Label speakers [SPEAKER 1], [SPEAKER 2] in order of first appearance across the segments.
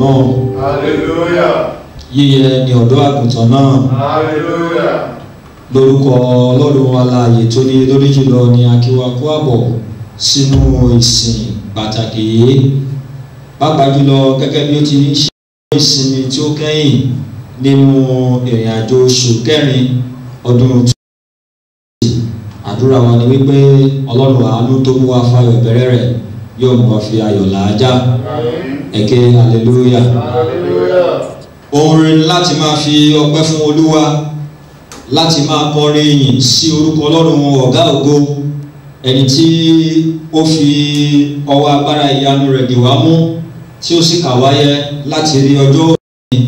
[SPEAKER 1] náà.
[SPEAKER 2] Hallelujah.
[SPEAKER 1] Yíyẹ ni ọ̀dọ́ àgùntàn náà.
[SPEAKER 2] Hallelujah.
[SPEAKER 1] Lórúkọ Ọlọ́run alààyè tó ní lórí jùlọ ni a kí wa kú àbọ̀ sínú ìsìn pàtàkì yìí. Pàápàá jùlọ gẹ́gẹ́ bí ó ti ní ṣe ìsinmi tí ó kẹ́yìn nínú ìrìn àjò oṣù kẹrin ọdún 2020. Àdúrà wa ni wípé Ọlọ́run àánú tó mú wa fayọ̀ bẹ̀rẹ̀ rẹ̀ yóò mú wa fi ayọ̀ làájá. Ẹ̀kẹ́ hallelujah. Orin láti máa fi ọpẹ́ fún Olúwa, láti máa kọrin ìyìn sí orúkọ Ọlọ́run ọ̀gá ògo, ẹni tí ó fi ọwọ́ agbára ìyanu rẹ̀ dì wá mú, tí ó sì kà wáyé láti rí ọjọ́ òní.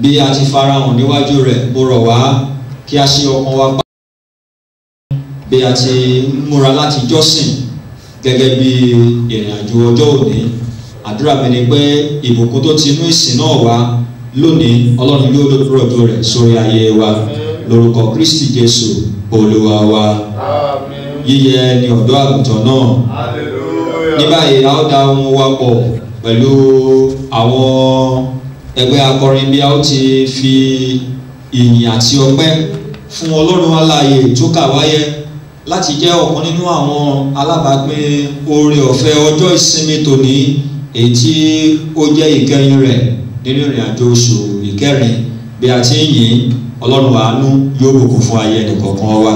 [SPEAKER 1] Bí a ti farahàn níwájú rẹ̀, mo rọ̀ wá kí a ṣí ọkàn wa pa bí a ti múra láti jọ́sìn gẹ́gẹ́ bí ìrìn àjò ọjọ́ òní. Àdúrà mi ni pé ìbùkún tó ti inú ìsìn náà wá lónìí, Ọlọ́run yóò rọ̀jò rẹ̀ sórí ayé wa lórúkọ Kristi Jésù Olúwa wa. Yíyẹ ni ọ̀dọ́ àgùntàn náà. Ní báyìí a ó dá ohùn wa pọ̀ pẹ̀lú àwọn ẹgbẹ́ akọrin bí a ó ti fi ìyìn àti ọpẹ́ fún Ọlọ́run alààyè tó kà wáyé láti jẹ́ ọ̀kan nínú àwọn alábàápín oore ọ̀fẹ́ ọjọ́ ìsinmi tòní, èyí tí ó jẹ́ ìkẹyìn rẹ̀ nínú ìrìn àjò oṣù ìkẹrin. Bí a ti ń yìn, Ọlọ́run àánú yóò bùkún fún ayé ẹnìkọ̀ọ̀kan wa.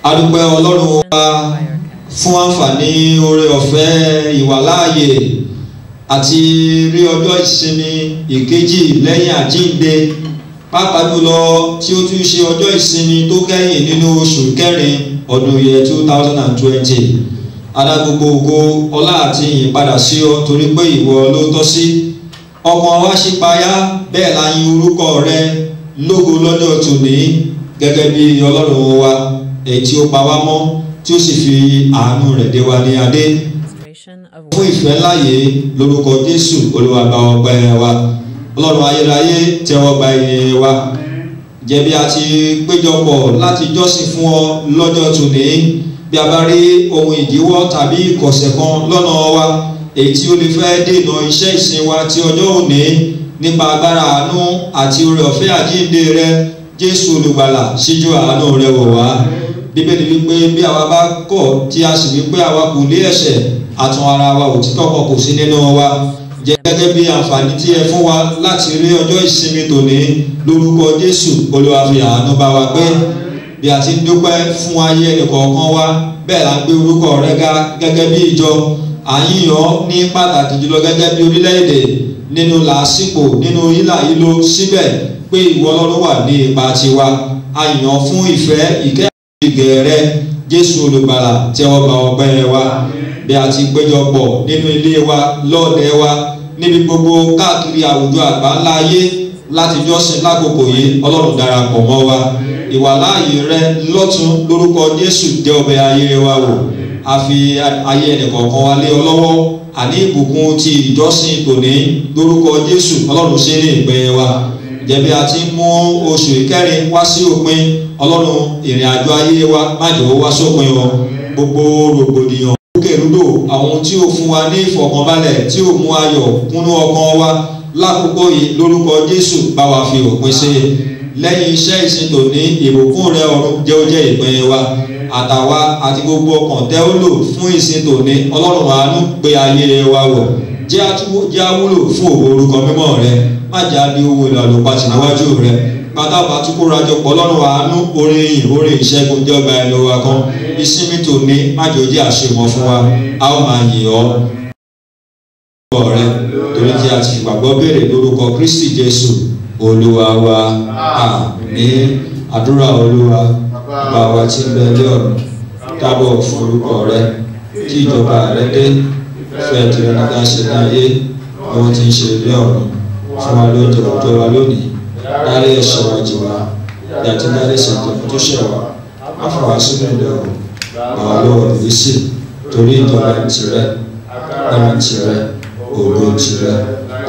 [SPEAKER 1] adúpẹ́ Ọlọ́run wa fún àǹfààní oore ọ̀fẹ́ ìwàláàyè àti rí ọjọ́ ìsinmi ìkejì lẹ́yìn àjíǹde, pàápàá jùlọ tí ó tún ṣe ọjọ́ ìsinmi tó kẹ́yìn nínú oṣù kẹrin ọdún yẹ 2020. Adá gbogbo ògo ọlá àti ìyìn padà sí ọ torí pé ìwọ ló tọ́ sí. Ọkàn wa ṣípayá, bẹ́ẹ̀ la yìn orúkọ rẹ lógo lọ́jọ́ tòní gẹ́gẹ́ bí Ọlọ́run wa èyí tí ó pa wá mọ́ tí ó sì fi àánú rẹ̀ dé wa ní adé. Fún ìfẹ́ láàyè lórúkọ Jésù Olúwa gba ọpẹ́ wa. Ọlọ́run ayérayé tẹ́wọ́ gba ìyìn wa. Jẹ́ bí a ti péjọpọ̀ láti jọ́sìn fún ọ lọ́jọ́ tòní, bí a bá rí ohun ìdíwọ́ tàbí ìkọ̀sẹ̀ kan lọ́nà wa èyí tí ó lè fẹ́ dènà iṣẹ́ ìsìn wa ti ọjọ́ òní, nípa agbára àánú àti oore ọ̀fẹ́ àjíǹde rẹ Jésù olùgbàlà síjú àánú rẹ wò wá. Bíbélì wípé bí àwa bá kọ̀ tí a sì wípé àwa kò lé ẹ̀ṣẹ̀, àtún ara wa òtítọ́ kan kò sí nínú wa. Jẹ́ gẹ́gẹ́ bí àǹfààní tí ẹ fún wa láti rí ọjọ́ ìsinmi tòní lórúkọ Jésù Olúwa fi àánú bá wa gbé. Bí a ti ń dúpẹ́ fún ayé ẹnìkọ̀ọ̀kan wa, bẹ́ẹ̀ la ń gbé orúkọ rẹ ga gẹ́gẹ́ bí ìjọ. À ń yìn ọ́ ní pàtàkì jùlọ gẹ́gẹ́ bí orílẹ̀-èdè, nínú làásìgbò, nínú hílà hílo, síbẹ̀ pé ìwọ Ọlọ́run wà ní ipa tiwa. A yìn ọ́ fún ìfẹ́ ìkẹ́ àti ìgẹ̀ rẹ Jésù olùgbàlà, tẹ́wọ́ gba ọpẹ́ wa. Bí a ti péjọpọ̀ nínú ilé wa, lọ́ọ̀dẹ̀ wa, níbi gbogbo káàkiri àwùjọ àgbáńlá ayé láti jọ́sìn lákòókò yìí, Ọlọ́run darapọ̀ mọ́ wa. Ìwàláàyè rẹ lọ́tun lórúkọ Jésù jẹ́ ọbẹ̀ ayé wa wò. A fi ayé ẹnìkọ̀ọ̀kan wa lé ọ lọ́wọ́. Àní ìbùkún ti ìjọsìn tòní lórúkọ Jésù, Ọlọ́run ṣe ní ìpín wa. Jẹ́bi a ti mú oṣù ìkẹrin wá sí òpin, Ọlọ́run ìrìn àjò ayé wa má jẹ́ ó wá sópin o. Gbogbo rògbòdìyàn kèrúdò, àwọn tí ó fún wa ní ìfọ̀kànbalẹ̀, tí ó mú ayọ̀ kúnnú ọkàn wa lákòókò yìí lórúkọ Jésù bá wa fi òpin sí. lẹ́yìn iṣẹ́ ìsìn tòní ìbùkún rẹ ọ̀run jẹ́ ó jẹ́ ìpín wa àtàwa àti gbogbo ọkàn tẹ́ ó lò fún ìsìn tòní ọlọ́run àánú gbé ayé wa wọ̀ jẹ́ àwúlò fún òwò orúkọ mímọ́ rẹ má jà ní owó ìlàlùpàṣẹ níwájú rẹ pátápá tún kó rajọ pọ̀ ọlọ́run àánú orin ìyìn orin ìṣẹ́gun jẹ́ ọgbà ẹnu wa kan ìsinmi tòní má jò jẹ́ àṣemọ̀ fún wa a ó máa yìn ọ́ rẹ torí tí a ti gbàgbọ́ béèrè lórúkọ Kristi Jésù olúwa wa àmín. Àdúrà olúwa bá wa tí ń bẹ lé ọ̀run dábọ̀ fún orúkọ rẹ kí ìjọba rẹ dé fẹ́ tirẹ̀ nígbà ṣe ní ayé bí wọ́n ti ń ṣe ilé ọ̀run fún wa lóúnjẹ òjò wa lónìí dárí ẹ̀ṣẹ̀ wa jì wá bí a ti dárí ẹ̀ṣẹ̀ tó ṣẹ̀ wá má fà wá sínú ilé ọ̀run gbà wá lọ́wọ́ ìrísí torí ìjọba tirẹ̀ ẹ̀rọ tirẹ̀ ògo tirẹ̀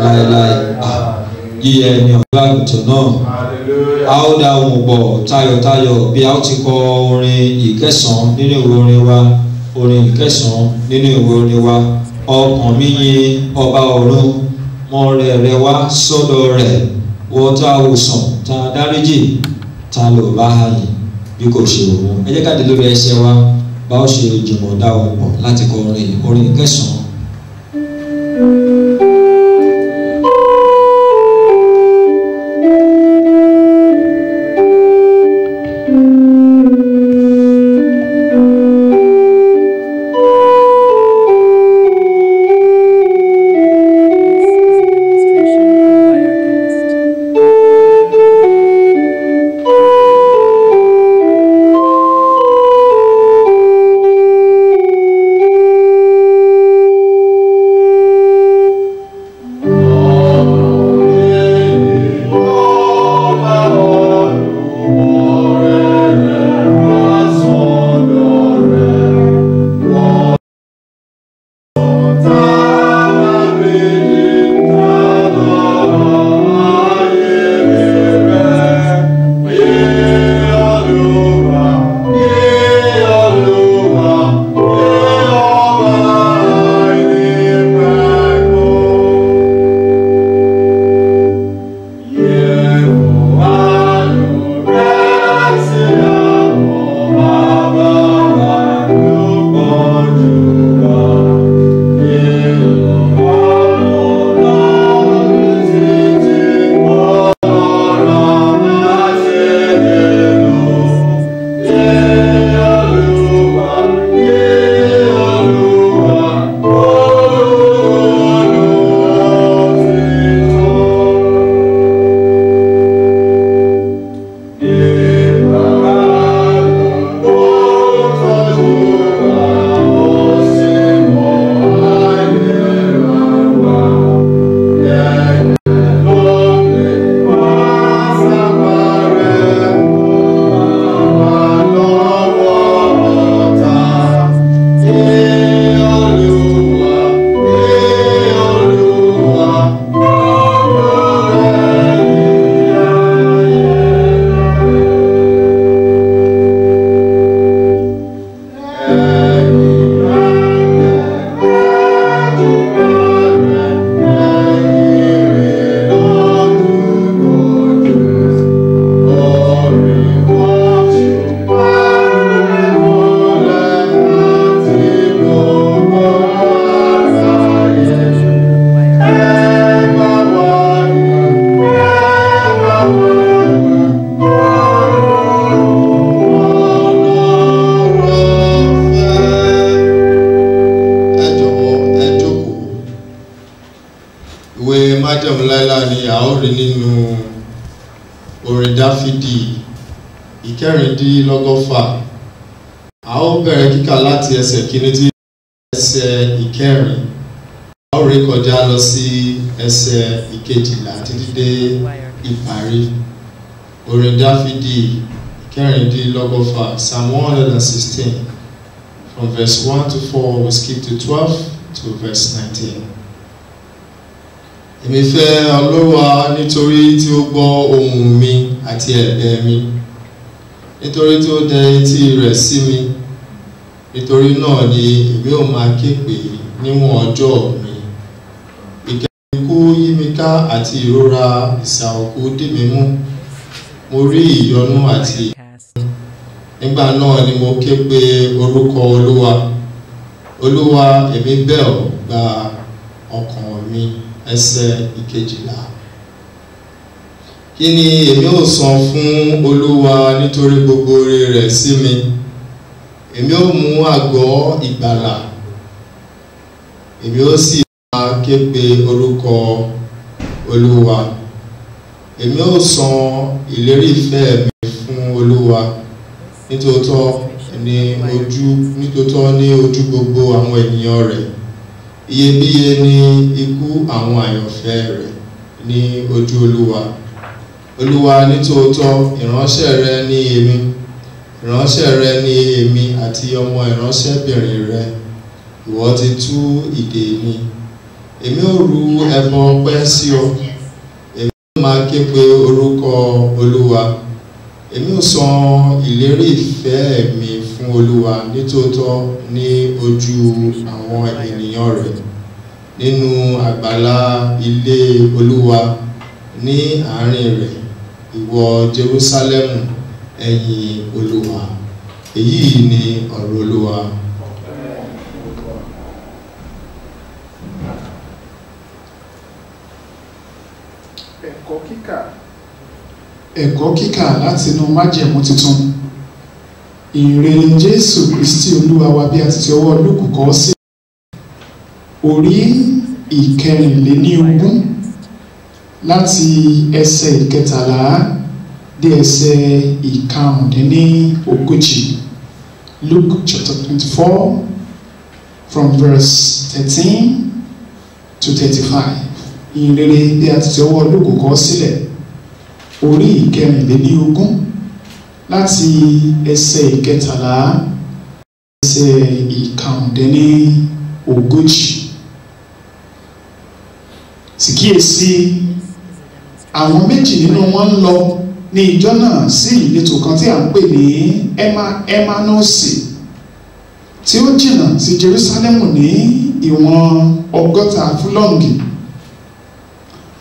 [SPEAKER 1] láéláé yíyẹ ní ọ̀gá àgùntàn náà a ó dá ohùn bọ̀ tayọ̀tayọ̀ bí a ó ti kọ orin ìkẹsàn-án nínú ìwé orin wa orin ìkẹsàn-án nínú ìwé orin wa ọkàn mi yin ọba ọ̀run mọ rẹ̀ wá sọ́dọ̀ rẹ̀ wọ́n tá a wò sàn tá a dáríjì tá a lò bá a yìn bí kò ṣe òun ẹ jẹ́ ká dé lórí ẹsẹ̀ wa bá ó ṣe jùmọ̀ dá wọn pọ̀ láti kọ orin ìkẹsàn-án.
[SPEAKER 3] ìkẹrìndínlọ́gọ́fà a ó bẹ̀rẹ̀ kíkà láti ẹsẹ̀ kìíní tí ẹsẹ̀ ìkẹrin a ó rékọjá lọ sí ẹsẹ̀ ìkejìlá títí dé ìparí orin Dáfídì ìkẹrìndínlọ́gọ́fà Psalm 116 from verse 1 to 4 we skip to 12 to verse 19. Èmi fẹ́ Olúwa nítorí tí ó gbọ́ ohùn mi àti ẹ̀bẹ̀ mi, nítorí tí ó dẹ etí rẹ̀ sí mi, nítorí náà ni èmi ó máa ké pè níwọ̀n ọjọ́ mi. Ìkẹyìn ikú yí mi ká àti ìrora ìsà òkú dì mí mú. mo rí ìyọ́nú àti nígbà náà ni mo ké pe orúkọ Olúwa. Olúwa, èmi bẹ̀ ọ́, gba ọkàn mi. Ẹsẹ̀ ìkejìlá. Kí ni èmi ó san fún Olúwa nítorí gbogbo oore rẹ̀ sí mi? Èmi ó mú àgọ́ ìgbàlà. Èmi ó sì máa ké pe orúkọ Olúwa. Èmi ó san ìlérí ìfẹ́ mi fún Olúwa nítòótọ́ ní ojú gbogbo àwọn ènìyàn rẹ̀. Iyebíye ni ikú àwọn àyànfẹ́ rẹ̀ ní ojú Olúwa. Olúwa, nítòótọ́ ìránṣẹ́ rẹ ní èmi àti ọmọ ìránṣẹ́bìnrin rẹ. Ìwọ ti tú ìdè mi. Èmi ó rú ẹbọ ọpẹ́ sí ọ. Èmi ó máa ké pe orúkọ Olúwa. Èmi ó san ìlérí ìfẹ́ mi fún Olúwa nítòótọ́ ní ojú àwọn ènìyàn rẹ̀. Nínú àgbàlá ilé Olúwa ní àárín rẹ̀, ìwọ Jerúsálẹ́mù, ẹ̀yìn Olúwa. Èyí ni ọ̀rọ̀ Olúwa.
[SPEAKER 4] Ẹ̀kọ́ kíkà láti inú májẹ̀mú tuntun. Ìrere Jésù Kristi Olúwa wa bí a ti ti ọwọ́ Lúùkù kọ sí orí ìkẹrìnléníogún láti ẹsẹ̀ ìkẹtàlá dé ẹsẹ̀ ìkarùndínlógójì. Luke chapter 24 from verse 13 to 35. Ìrere bí a ti ti ọwọ́ Lúùkù kọ sílẹ̀ orí ìkẹrìnléníogún láti ẹsẹ̀ ìkẹtàlá ẹsẹ̀ ìkarùndínlógójì. Sì kíyèsí, àwọn méjì nínú wọn ń lọ ní ìjọ náà sí ìletò kan tí a ń pè ní Emmanusi, tí ó jìnnà sí Jerúsálẹ́mù ní ìwọ̀n 100 fúlọ́ǹgì.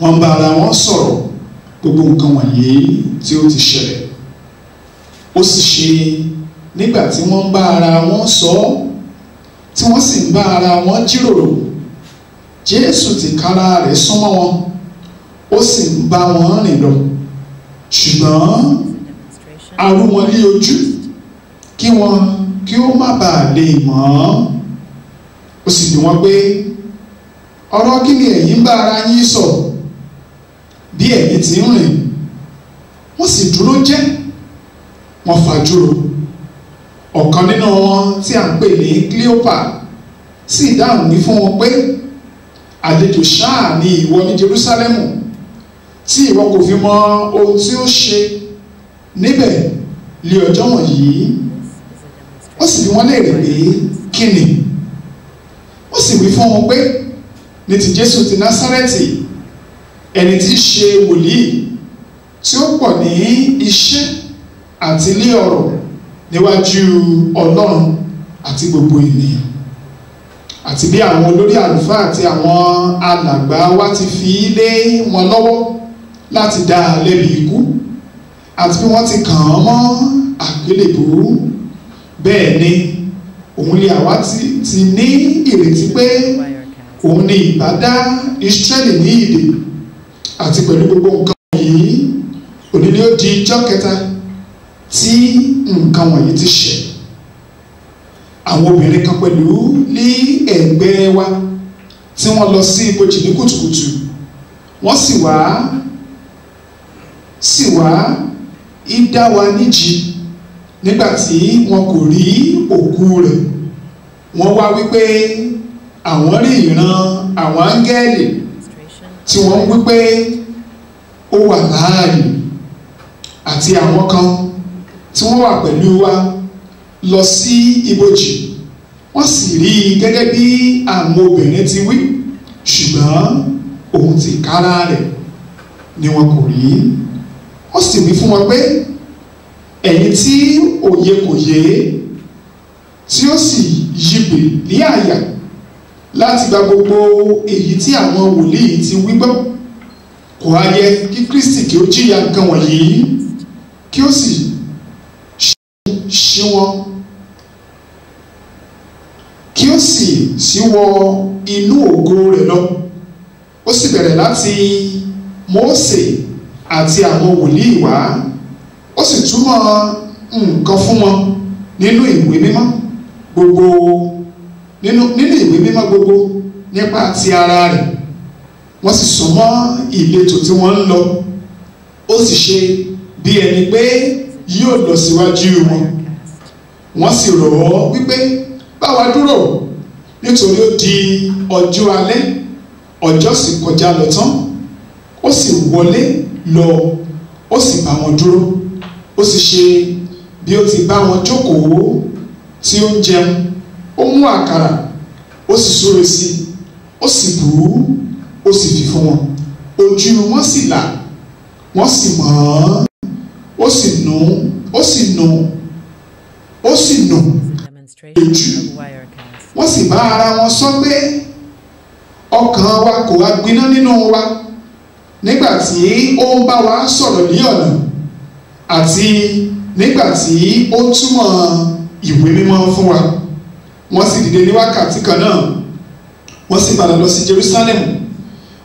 [SPEAKER 4] Wọ́n bá ara wọn sọ̀rọ̀ gbogbo nǹkan wọ̀nyí tí ó ti ṣẹlẹ̀. Ó sì ṣe nígbà tí wọ́n ń bá ara wọn sọ, tí wọ́n sì ń bá ara wọn jíròrò, Jésù tìkára rẹ̀ súnmọ́ wọn, ó sì ń bá wọn rìn lọ. Ṣùgbọ́n a rú wọn lé ojú kí ó má bàa lè mọ̀ ọ́n. Ó sì bi wọ́n pé, ọ̀rọ̀ kí ni ẹ̀yin ń bá ara yín sọ bí ẹ̀yin ti ń rìn? Wọ́n sì dúró jẹ́, wọ́n fajúro. Ọ̀kan nínú wọn tí a ń pè ní Cleopa sì dáhùn wí fún wọn pé, àlejò ṣáà ni ìwọ ní Jerúsálẹ́mù tí ìwọ kò fi mọ ohun tí ó ṣe níbẹ̀ lé ọjọ́ wọ̀nyí. Ó sì bi wọ́n léèrè pé kí ni? Ó sì wí fún wọn pé ní ti Jésù ti Násárẹ́tì, ẹni tí í ṣe wòlíì tí ó pọ̀ ní iṣẹ́ àti ní ọ̀rọ̀ níwájú Ọlọ́run àti gbogbo ènìyàn, àti bí àwọn olórí àlùfáà àti àwọn alàgbà wa ti fi lé wọn lọ́wọ́ láti dá a lẹ́bi ikú, àti bí wọ́n ti kàn án mọ́ àgbélébùú. Bẹ́ẹ̀ ni òun lè àwa ti ní ìrètí pé òun ni ìbá dá Ísírẹ́lì ní ìdè, àti pẹ̀lú gbogbo nǹkan wọ̀nyí òní ni ó di ijọ́ kẹta tí nǹkan wọ̀nyí ti ṣẹ. Àwọn obìnrin kan pẹ̀lú ní ẹ̀gbẹ́ wa tí wọ́n lọ sí ibojì ní kùtùkùtù, wọ́n sì wá ìdá wa níjì nígbà tí wọn kò rí òkú rẹ̀. Wọ́n wá wípé àwọn rí ìran àwọn áńgẹ́lì tí wọ́n wípé ó wà láàyè, àti àwọn kan tí wọ́n wà pẹ̀lú wa lọ sí ibojì, wọ́n sì rí i gẹ́gẹ́ bí àwọn obìnrin ti wí, ṣùgbọ́n òun tìkára rẹ̀ ni wọn kò rí. Ó sì wí fún wọn pé, ẹ̀yin tí òye kò yé, tí ó sì yígbè ní àyà láti gba gbogbo èyí tí àwọn wòlíì ti wí gbọ́, kò á yẹ kí Kristi kí ó jìyà nǹkan wọ̀nyí kí ó sì ṣí wọn, kí ó sì ṣíwọ inú ògo rẹ̀ lọ. Ó sì bẹ̀rẹ̀ láti Mósè àti àwọn wòlíì wá, ó sì túmọ̀ nǹkan fún wọn nínú ìwé mímọ́ gbogbo, nínú ìwé mímọ́ gbogbo nípa ti ara rẹ̀. Wọ́n sì sún mọ́ ìletò tí wọ́n ń lọ, ó sì ṣe bí ẹni pé yóò lọ síwájú wọn. Wọ́n sì rọ̀ ọ́ wípé bá wa dúró, nítorí ó di ọjọ́ alẹ́, ọjọ́ sì kọjá lọ tán. Ó sì wọlé lọ, ó sì bá wọn dúró, ó sì ṣe bí ó ti bá wọn jókòó tí ó ń jẹun. Ó mú àkàrà, ó sì súre sí i, ó sì bù ú, ó sì fi fún wọn. Ojú wọn sì là, wọ́n sì mọ̀ ọ́n, ó sì nù ojú. Wọ́n sì bá ara wọn sọ pé ọkàn wa kò wá gbiná nínú wa nígbà tí ó ń bá wa sọ̀rọ̀ ní ọ̀nà àti nígbà tí ó túmọ̀ ìwé mímọ́ fún wa. Wọ́n sì dìde ní wákàtí kan náà, wọ́n sì padà lọ sí Jerusalem.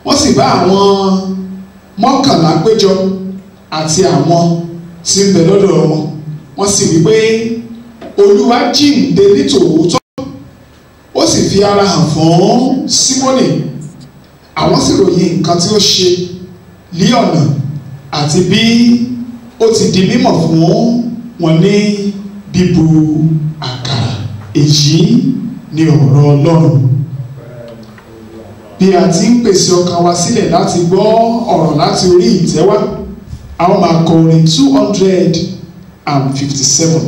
[SPEAKER 4] Wọ́n sì bá àwọn 11 péjọ àti àwọn tí ń bẹ lọ́dọ̀ wọn. Wọ́n sì wí pé Olúwa jíǹde ní tòótọ́, ó sì fi ara hàn fún Símónì. Àwọn sì ròyìn nǹkan tí ó ṣe ní ọ̀nà àti bí ó ti di mímọ̀ fún wọn ní bíbu àkàrà. Èyí ni ọ̀rọ̀ Ọlọ́run. Bí a ti ń pèsè ọkàn wa sílẹ̀ láti gbọ́ ọ̀rọ̀ láti orí ìtẹ́ wá, a ó máa kọ orin 257.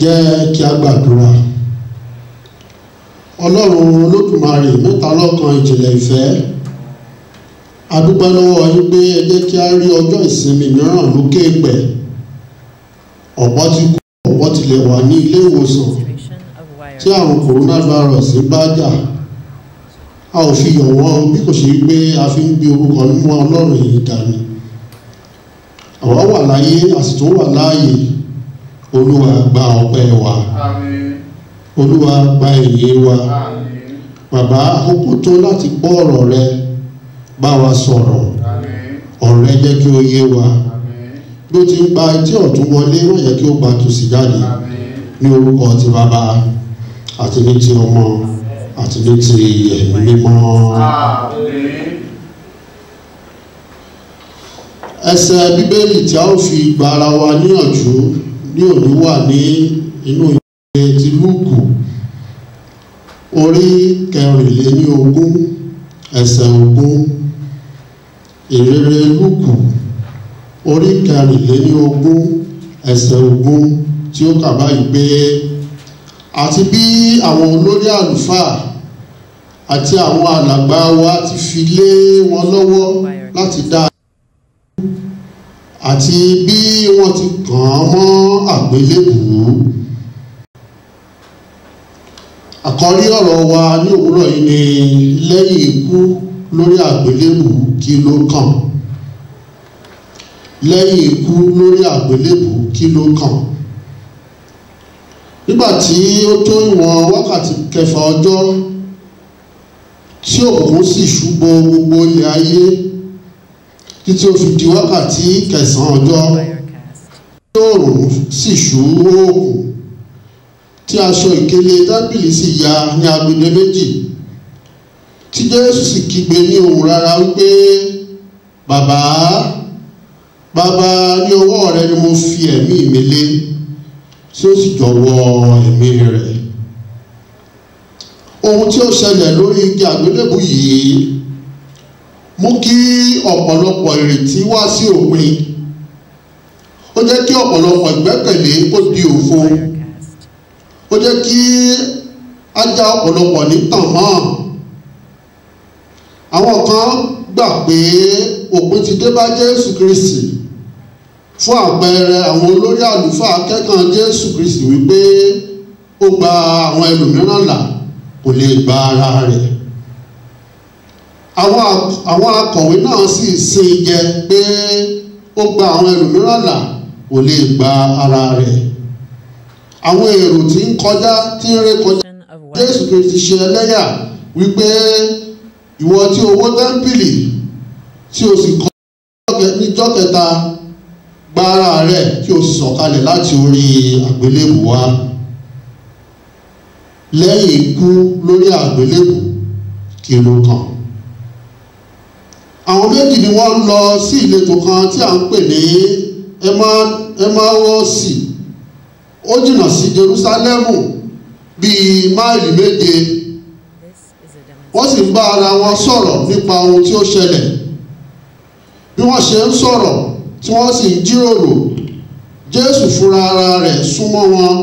[SPEAKER 5] jẹ́ kí a gbàdúrà. Ọlọ́run Olódùmarè mẹ́ta lọ́kan ìjìnlẹ̀ ìfẹ́, a dúpẹ́ lọ́wọ́ yín pé ẹ jẹ́ kí a rí ọjọ́ ìsinmi mìíràn lókè pẹ̀. Ọ̀pọ̀ ti kú, ọ̀pọ̀ tilẹ̀ wà ní ilé ìwòsàn tí àrùn coronavirus ń bá jà. A ò fi yọ̀ wọ́n bí kò ṣe pé a fi ń gbé orúkọ mímọ́ Ọlọ́run yìí dání. Àwa wà láyé, a sì tún wà láàyè. Olúwa gba ọpẹ́ wa.
[SPEAKER 2] Àmín.
[SPEAKER 5] Olúwa gba ìyìn wa.
[SPEAKER 2] Àmín.
[SPEAKER 5] Bàbá, àkókò tó láti gbọ́ ọ̀rọ̀ rẹ, bá wa sọ̀rọ̀.
[SPEAKER 2] Àmín.
[SPEAKER 5] Ọ̀rọ̀ rẹ jẹ́ kí ó yé wa.
[SPEAKER 2] Àmín.
[SPEAKER 5] Bí ó ti ń gba etí ọ̀tún wọlé, wọ́n yẹ kí ó gba tòsì jáde.
[SPEAKER 2] Àmín.
[SPEAKER 5] Ní orúkọ ti bàbá àti ní ti ọmọ àti ní ti ẹ̀mí mímọ́.
[SPEAKER 2] Àmín.
[SPEAKER 5] Ẹsẹ̀ Bíbélì tí a ó fi gba ara wa níyànjú ní òní wà ní inú ìwé ti Lúùkù orí 24 ẹsẹ̀ 20. Ìrere Lúùkù orí 24 ẹsẹ̀ 20 tí ó kà báyìí pé àti bí àwọn olórí àlùfáà àti àwọn alàgbà wa ti fi lé wọn lọ́wọ́ láti dá àti bí wọ́n ti kàn án mọ́ àgbélébùú. Àkọ́rí ọ̀rọ̀ wa ní òwúrọ̀ yìí ni lẹ́yìn ikú lórí àgbélébùú kí ló kàn. Lẹ́yìn ikú lórí àgbélébùú kí ló kàn. Nígbàtí ó tó ìwọ̀n wákàtí 6 ọjọ́ tí òkùnkùn sì ṣú bo gbogbo ilẹ̀ ayé títí ó fi di wákàtí 9 ọjọ́ tí oòrùn sì ṣú òòkùn tí aṣọ ìkélé tábìlì sì ya ní agbede méjì tí Jésù sì kígbe ní ohùn rárá wípé bàbá ní ọwọ́ rẹ ni mo fi ẹ̀mí mi lé, tí ó sì jọ̀wọ́ ẹ̀mí rẹ̀. Ohun tí ó ṣẹlẹ̀ lórí igi àgbélébù yìí mú kí ọ̀pọ̀lọpọ̀ ìrètí wá sí òpin. Ó jẹ́ kí ọ̀pọ̀lọpọ̀ ìgbẹ́kẹ̀lé kó di òfo. Ó jẹ́ kí á já ọ̀pọ̀lọpọ̀ nítàn mọ́. Àwọn kan gbà pé òpin ti dé bá Jésù Kristi. Fún àpẹẹrẹ, àwọn olórí àlùfáà kẹ́gàn Jésù Kristi wípé ó gba àwọn ẹlòmíràn là kò lè gba ara rẹ̀. Àwọn akọ̀wé náà sì sin jẹ pé ó gba àwọn ẹlòmíràn là kò lè gba ara rẹ̀. Àwọn èrò tí ń ré kọjá Jésù Kristi ṣe ẹlẹ́yà wípé ìwọ tí owó tẹ́ḿpìlì tí o sì kọ́ níjọ́ kẹta, gba ara rẹ̀ kí o sì sọ̀kalẹ̀ láti orí àgbélébù wá. Lẹ́yìn ikú lórí àgbélébù kí ló kàn. Àwọn méjì ni wọ́n lọ sí ìletò kan tí a ń pè ní Emmaosi. Ó jìnnà sí Jerúsálẹ́mù bíi máìlì 7. Wọ́n sì ń bá ara wọn sọ̀rọ̀ nípa ohun tí ó ṣẹlẹ̀. Bí wọ́n ṣe ń sọ̀rọ̀ tí wọ́n sì ń jíròrò, Jésù fúnra ara rẹ̀ súnmọ́ wọn,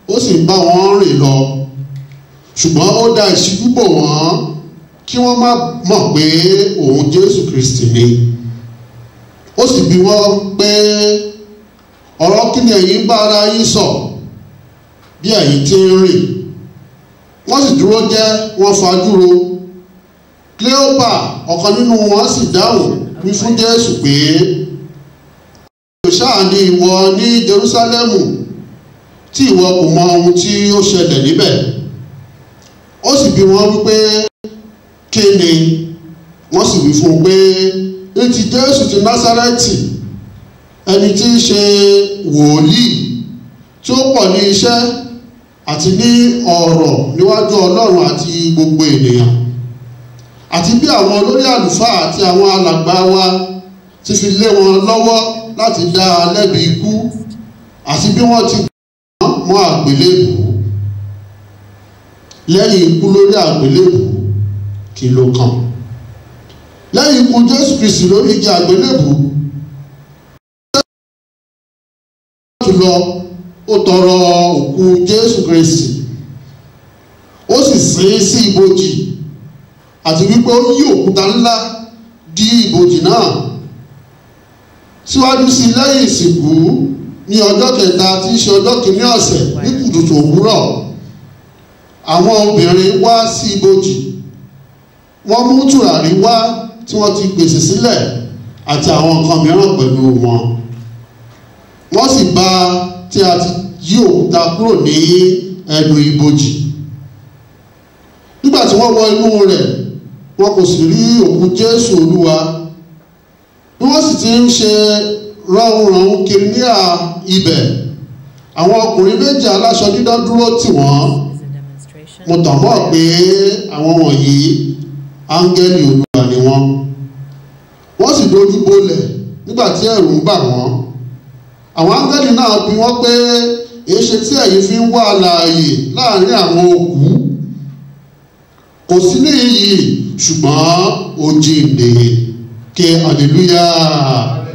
[SPEAKER 5] ó sì ń bá wọn rìn lọ. Ṣùgbọ́n ó dá ìṣíjú bò wọ́n kí wọ́n má mọ̀ pé òun Jésù Kristi ni. Ó sì bi wọ́n pé ọ̀rọ̀ kí ni ẹ̀yin bá ara yín sọ bí ẹ̀yin ti ń rìn? Wọ́n sì dúró jẹ́, wọ́n fajúro. Cleopa ọ̀kan nínú wọn sì dáhùn wí fún Jésù pé ṣáà ni ìwọ ní Jerúsálẹ́mù tí ìwọ kò mọ ohun tí ó ṣẹlẹ̀ níbẹ̀? Ó sì bi wọ́n wípé kí ni? Wọ́n sì wí fún un pé ní ti Jésù ti Násárẹ́tì, ẹni tí ń ṣe wòlíì tí ó pọ̀ ní iṣẹ́ àti ní ọ̀rọ̀ níwájú Ọlọ́run àti gbogbo ènìyàn, àti bí àwọn olórí àlùfáà àti àwọn alàgbà wa ti fi lé wọn lọ́wọ́ láti dá a lẹ́bi ikú, àti bí wọ́n ti kàn án mọ́ àgbélébùú. Lẹ́yìn ikú lórí àgbélébùú kí ló kàn. Lẹ́yìn ikú Jésù Kristi lórí igi àgbélébùú lọ ó tọrọ òkú Jésù Kristi ó sì sin sí ibojì àti wípé ó yí òkúta ńlá di ibojì náà. Síwájú sí lẹ́yìn ìsìnkú ní ọjọ́ kẹta tí í ṣe ọjọ́ kìíní ọ̀sẹ̀ ní kùtùkùtù òwúrọ̀, àwọn obìnrin wá sí ibojì, wọ́n mú tùràrí wá tí wọ́n ti pèsè sílẹ̀ àti àwọn nǹkan mìíràn pẹ̀lú wọn. Wọ́n sì bá tí a ti yí òkúta kúrò ní ẹnu ibojì. Nígbà tí wọ́n wọ inú rẹ̀, wọn kò sì rí òkú Jésù Olúwa. Bí wọ́n sì ti ń ṣe rọrùn kiri ní ibẹ̀, àwọn ọkùnrin méjì aláṣọ dídán dúró tì wọ́n. Mo tàn mọ́ pé àwọn wọ̀nyí áńgẹ́lì Olúwa ni wọ́n. Wọ́n sì dojú bolẹ̀ nígbà tí ẹ̀rù ń bà wọ́n. Àwọn áńgẹ́lì náà bi wọ́n pé èéṣe tí ẹ̀yin fi ń wá alààyè láàrin àwọn òkú? Kò sí níyì ṣùgbọ́n ó jíǹde. Ké hallelujah.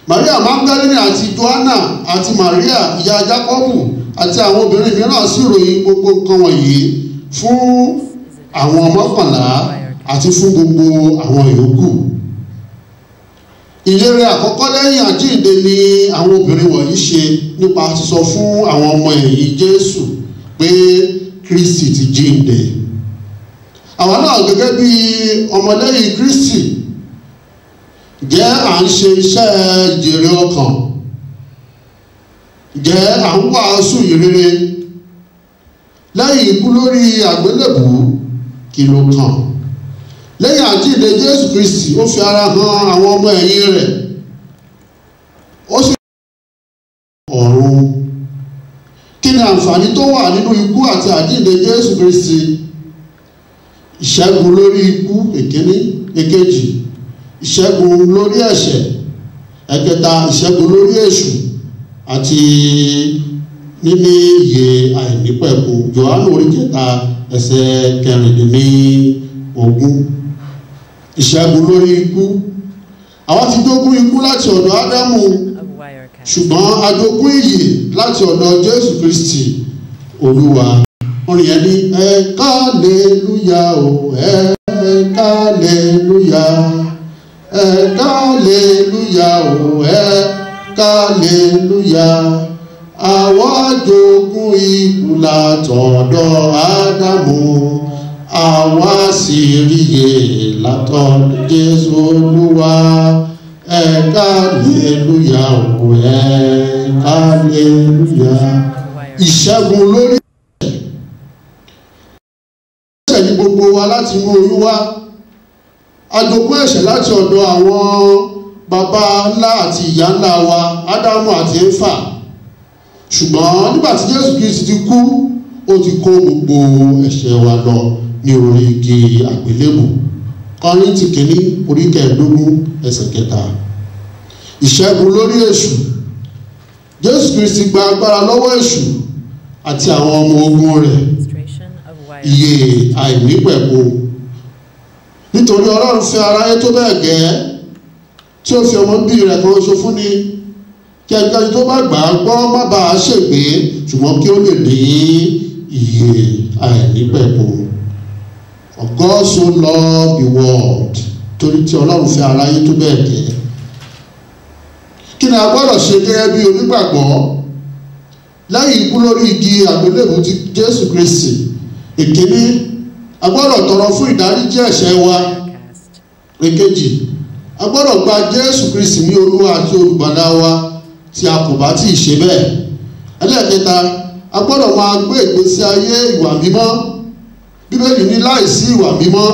[SPEAKER 5] Maria Magdalene àti Johanna àti Maria ìyá Jákọ́bù àti àwọn obìnrin mìíràn sì ròyìn gbogbo nǹkan wọ̀nyí fún àwọn mọ́kànlá àti fún gbogbo àwọn yòókù. Ìlérí àkọ́kọ́ lẹ́yìn àjíǹde ni àwọn obìnrin wọ̀nyí ṣe nípa sísọ fún àwọn ọmọ ẹ̀yìn Jésù pé Kristi ti jíǹde. Àwa náà gẹ́gẹ́ bí ọmọlẹ́yìn Kristi jẹ́ à ń ṣe iṣẹ́ ìjèrè ọkàn, jẹ́ à ń wàásù ìrere. Lẹ́yìn ikú lórí àgbélébùú kí ló kàn? Lẹ́yìn àjíǹde Jésù Kristi ó fi ara hàn àwọn ọmọ ẹ̀yìn rẹ̀, ó sì ọ̀run. Kí ni àǹfààní tó wà nínú ikú àti àjíǹde Jésù Kristi? Ìṣẹ́gun lórí ikú èkíní, èkejì ìṣẹ́gun lórí ẹ̀ṣẹ̀, ẹ̀kẹta ìṣẹ́gun lórí èṣù àti níní ìyè àìnípẹ̀kun. Jòhánù orí kẹta ẹsẹ̀ 16. Ìṣẹ́gun lórí ikú. Àwọn ti jogún ikú láti ọ̀dọ̀ Ádámù, ṣùgbọ́n a jogún ìyè láti ọ̀dọ̀ Jésù Kristi Olúwa. Orin yẹn ní ẹ̀kálẹ́lúyà o, ẹ̀kálẹ́lúyà, ẹ̀kálẹ́lúyà o, ẹ̀kálẹ́lúyà. Àwa jogún ikú látọ̀dọ̀ Ádámù, àwa sì ríyè látọ̀dọ̀ Jésù Olúwa. Ẹ̀kálẹ́lúyà o, ẹ̀kálẹ́lúyà. Ìṣẹ́gun lórí ẹ̀ṣẹ̀ ní gbogbo wa láti inú oyún wá. A jogún ẹ̀ṣẹ̀ láti ọ̀dọ̀ àwọn baba ńlá àti ìyá ńlá wa Ádámù àti Éfà. Ṣùgbọ́n nígbà tí Jésù Kristi ti kú, ó ti kó gbogbo ẹ̀ṣẹ̀ wa lọ ní orí igi àgbélébù. Kọ́ríńtì kìíní orí 15 ẹsẹ̀ 3. Ìṣẹ́gun lórí èṣù. Jésù Kristi gba agbára lọ́wọ́ èṣù àti àwọn ọmọ ogun rẹ̀. Ìyè àìnípẹ̀kun. Nítorí Ọlọ́run fẹ́ aráyé tó bẹ́ẹ̀ gẹ́ tí ó fi ọmọ bí rẹ̀ kan ṣoṣo fún ni, kí ẹnikẹ́ni tó bá gbà á gbọ́ má bàa ṣègbé, ṣùgbọ́n kí ó lè ní ìyè àìnípẹ̀kun. For God so loved the world. Torí tí Ọlọ́run fẹ́ aráyé tó bẹ́ẹ̀ gẹ́. Kí ni a gbọ́dọ̀ ṣe gẹ́gẹ́ bí onígbàgbọ́ lẹ́yìn ikú lórí igi àgbélébùú ti Jésù Kristi? Èkíní, a gbọ́dọ̀ tọrọ fún ìdáríjì ẹ̀ṣẹ̀ wa. Èkejì, a gbọ́dọ̀ gba Jésù Kristi ní Olúwa àti olùgbàlà wa tí a kò bá tí ì ṣe bẹ́ẹ̀. Ẹlẹ́ẹ̀kẹta, a gbọ́dọ̀ máa gbé ìgbésí ayé ìwà mímọ́. Bíbélì ní láìsí ìwà mímọ́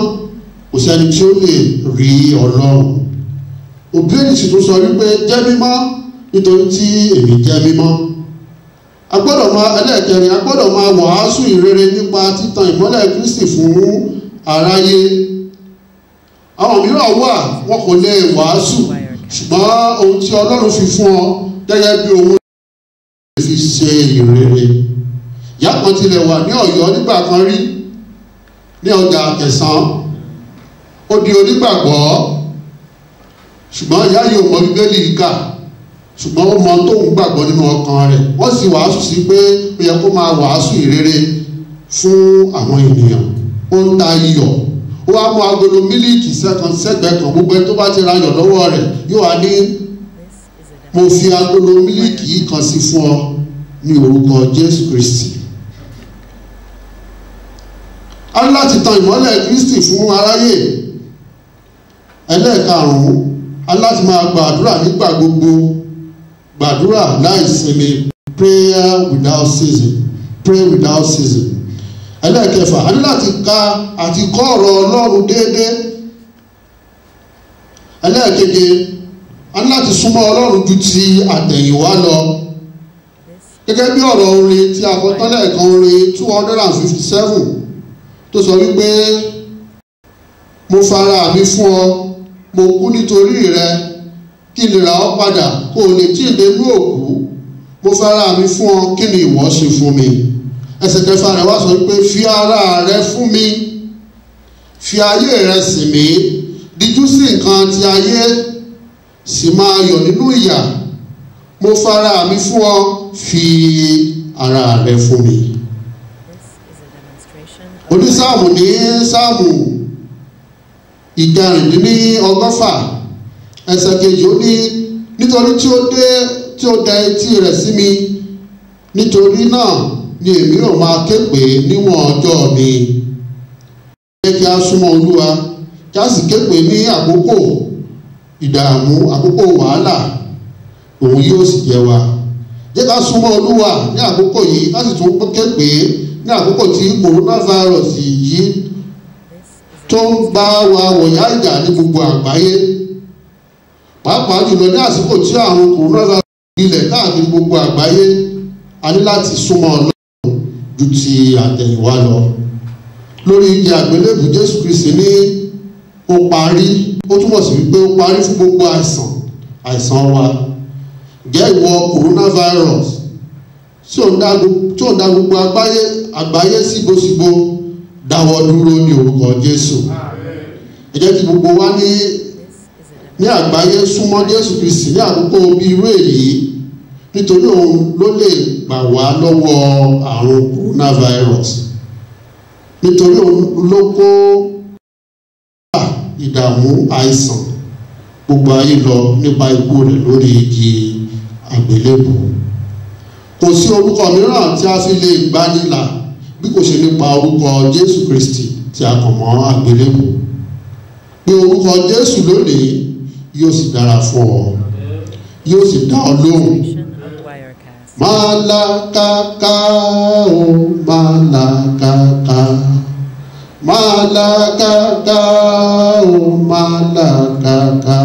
[SPEAKER 5] kò sẹ́ni tí ó lè rí Ọlọ́run. Òbíèlì sì tún sọ wípé jẹ́ mímọ́ nítorí tí èmi jẹ́ mímọ́. Ẹlẹ́ẹ̀kẹrin, a gbọ́dọ̀ máa wàásù ìrere nípa títan ìmọ́lẹ̀ Kristi fún aráyé. Àwọn mìíràn wà wọn kò lè wàásù, ṣùgbọ́n ohun tí Ọlọ́run fi fún ọ gẹ́gẹ́ bí ohun fi ṣe ìrere. Ìyá kan tilẹ̀ wà ní Ọ̀yọ́ nígbà kan rí ní ọjà Akẹ̀sán. Ó di onígbàgbọ́, ṣùgbọ́n ìyá yìí ò mọ Bíbélì kà, ṣùgbọ́n ó mọ tó ń gbàgbọ́ nínú ọkàn rẹ̀. Wọ́n sì wàásù sí pé ó yẹ kó máa wàásù ìrere fún àwọn ènìyàn. Ó ń ta iyọ̀, ó wá mú agolo mílíìkì sẹ́gbẹ̀ẹ́ kan, gbogbo ẹni tó bá ti ra iyọ̀ lọ́wọ́ rẹ̀ yóò wá ní mo fi agolo mílíìkì yìí kan sí fún ọ ní orúkọ Jésù Kristi. A ní láti tan ìmọ́lẹ̀ Kristi fún aráyé. Ẹlẹ́ẹ̀karùn-ún, a ní láti máa gbàdúrà nígbà gbogbo, gbàdúrà láì sinmi, prayer without ceasing, pray without ceasing. Ẹlẹ́ẹ̀kẹfà, a ní láti ka àti kọ́ ọ̀rọ̀ Ọlọ́run déédéé. Ẹlẹ́ẹ̀keje, a ní láti súnmọ́ Ọlọ́run ju ti àtẹ̀yìnwá lọ. Gẹ́gẹ́ bí ọ̀rọ̀ orin tí a kọ tán lẹ́ẹ̀kan, orin 257 tó sọ wípé mo fara mi fún ọ, mo kú nítorí rẹ, kí n lè rà ọ́ padà kó o lè tí ì dénú òkú. Mo fara mi fún ọ, kí ni ìwọ ṣe fún mi? Ẹsẹ̀ kẹfà rẹ̀ wá sọ wípé fi ara rẹ fún mi, fi ayé rẹ sìn mí, díjú sí nǹkan ti ayé, sì máa yọ̀ nínú ìyà. Mo fara mi fún ọ, fi ara rẹ fún mi. Onísáàmù ní sáàmù ìkẹrìndínlọ́gọ́fà ẹsẹ̀ kejì ó ní nítorí tí ó dẹ etí rẹ̀ sí mi, nítorí náà ni èmi ò máa ké pè níwọ̀n ọjọ́ mi. Jẹ́ kí a súnmọ́ Olúwa, kí a sì ké pè ní àkókò ìdààmú, àkókò wàhálà, òun yóò sì jẹ́ wa. Jẹ́ ká súnmọ́ Olúwa ní àkókò yìí, ká sì tún ké pè ní àkókò tí coronavirus yìí tó ń bá wa wọ̀yá ìjà ní gbogbo àgbáyé. Pàápàá jùlọ ní àsìkò tí àrùn coronavirus gbilẹ̀ káàkiri gbogbo àgbáyé, a ní láti súnmọ́ Ọlọ́run ju ti àtẹ̀yìnwá lọ. Lórí igi àgbélébù Jésù Kristi ní ó parí, ó túmọ̀ sí wípé ó parí fún gbogbo àìsàn wa. Jẹ́ ìwọ coronavirus tí ò ń dá gbogbo àgbáyé síbòsíbò, dáwọ́ dúró ní orúkọ Jésù. Ẹ jẹ́ kí gbogbo wa ní àgbáyé súnmọ́ Jésù Kristi ní àkókò bí irú èyí, nítorí òun ló lè gbà wá lọ́wọ́ àrùn coronavirus. Nítorí òun ló kó ìdààmú àìsàn gbogbo ayé lọ nípa ikú rẹ̀ lórí igi àgbélébù. Kò sí orúkọ mìíràn tí a fi lè gbanilà bí kò ṣe nípa orúkọ Jésù Kristi tí a kàn mọ́ àgbélébù. Pé orúkọ Jésù lónìí yóò sì dára fún ọ, yóò sì dá ọ lóhùn. Màlàkàkà o màlàkàkà, màlàkàkà o màlàkàkà,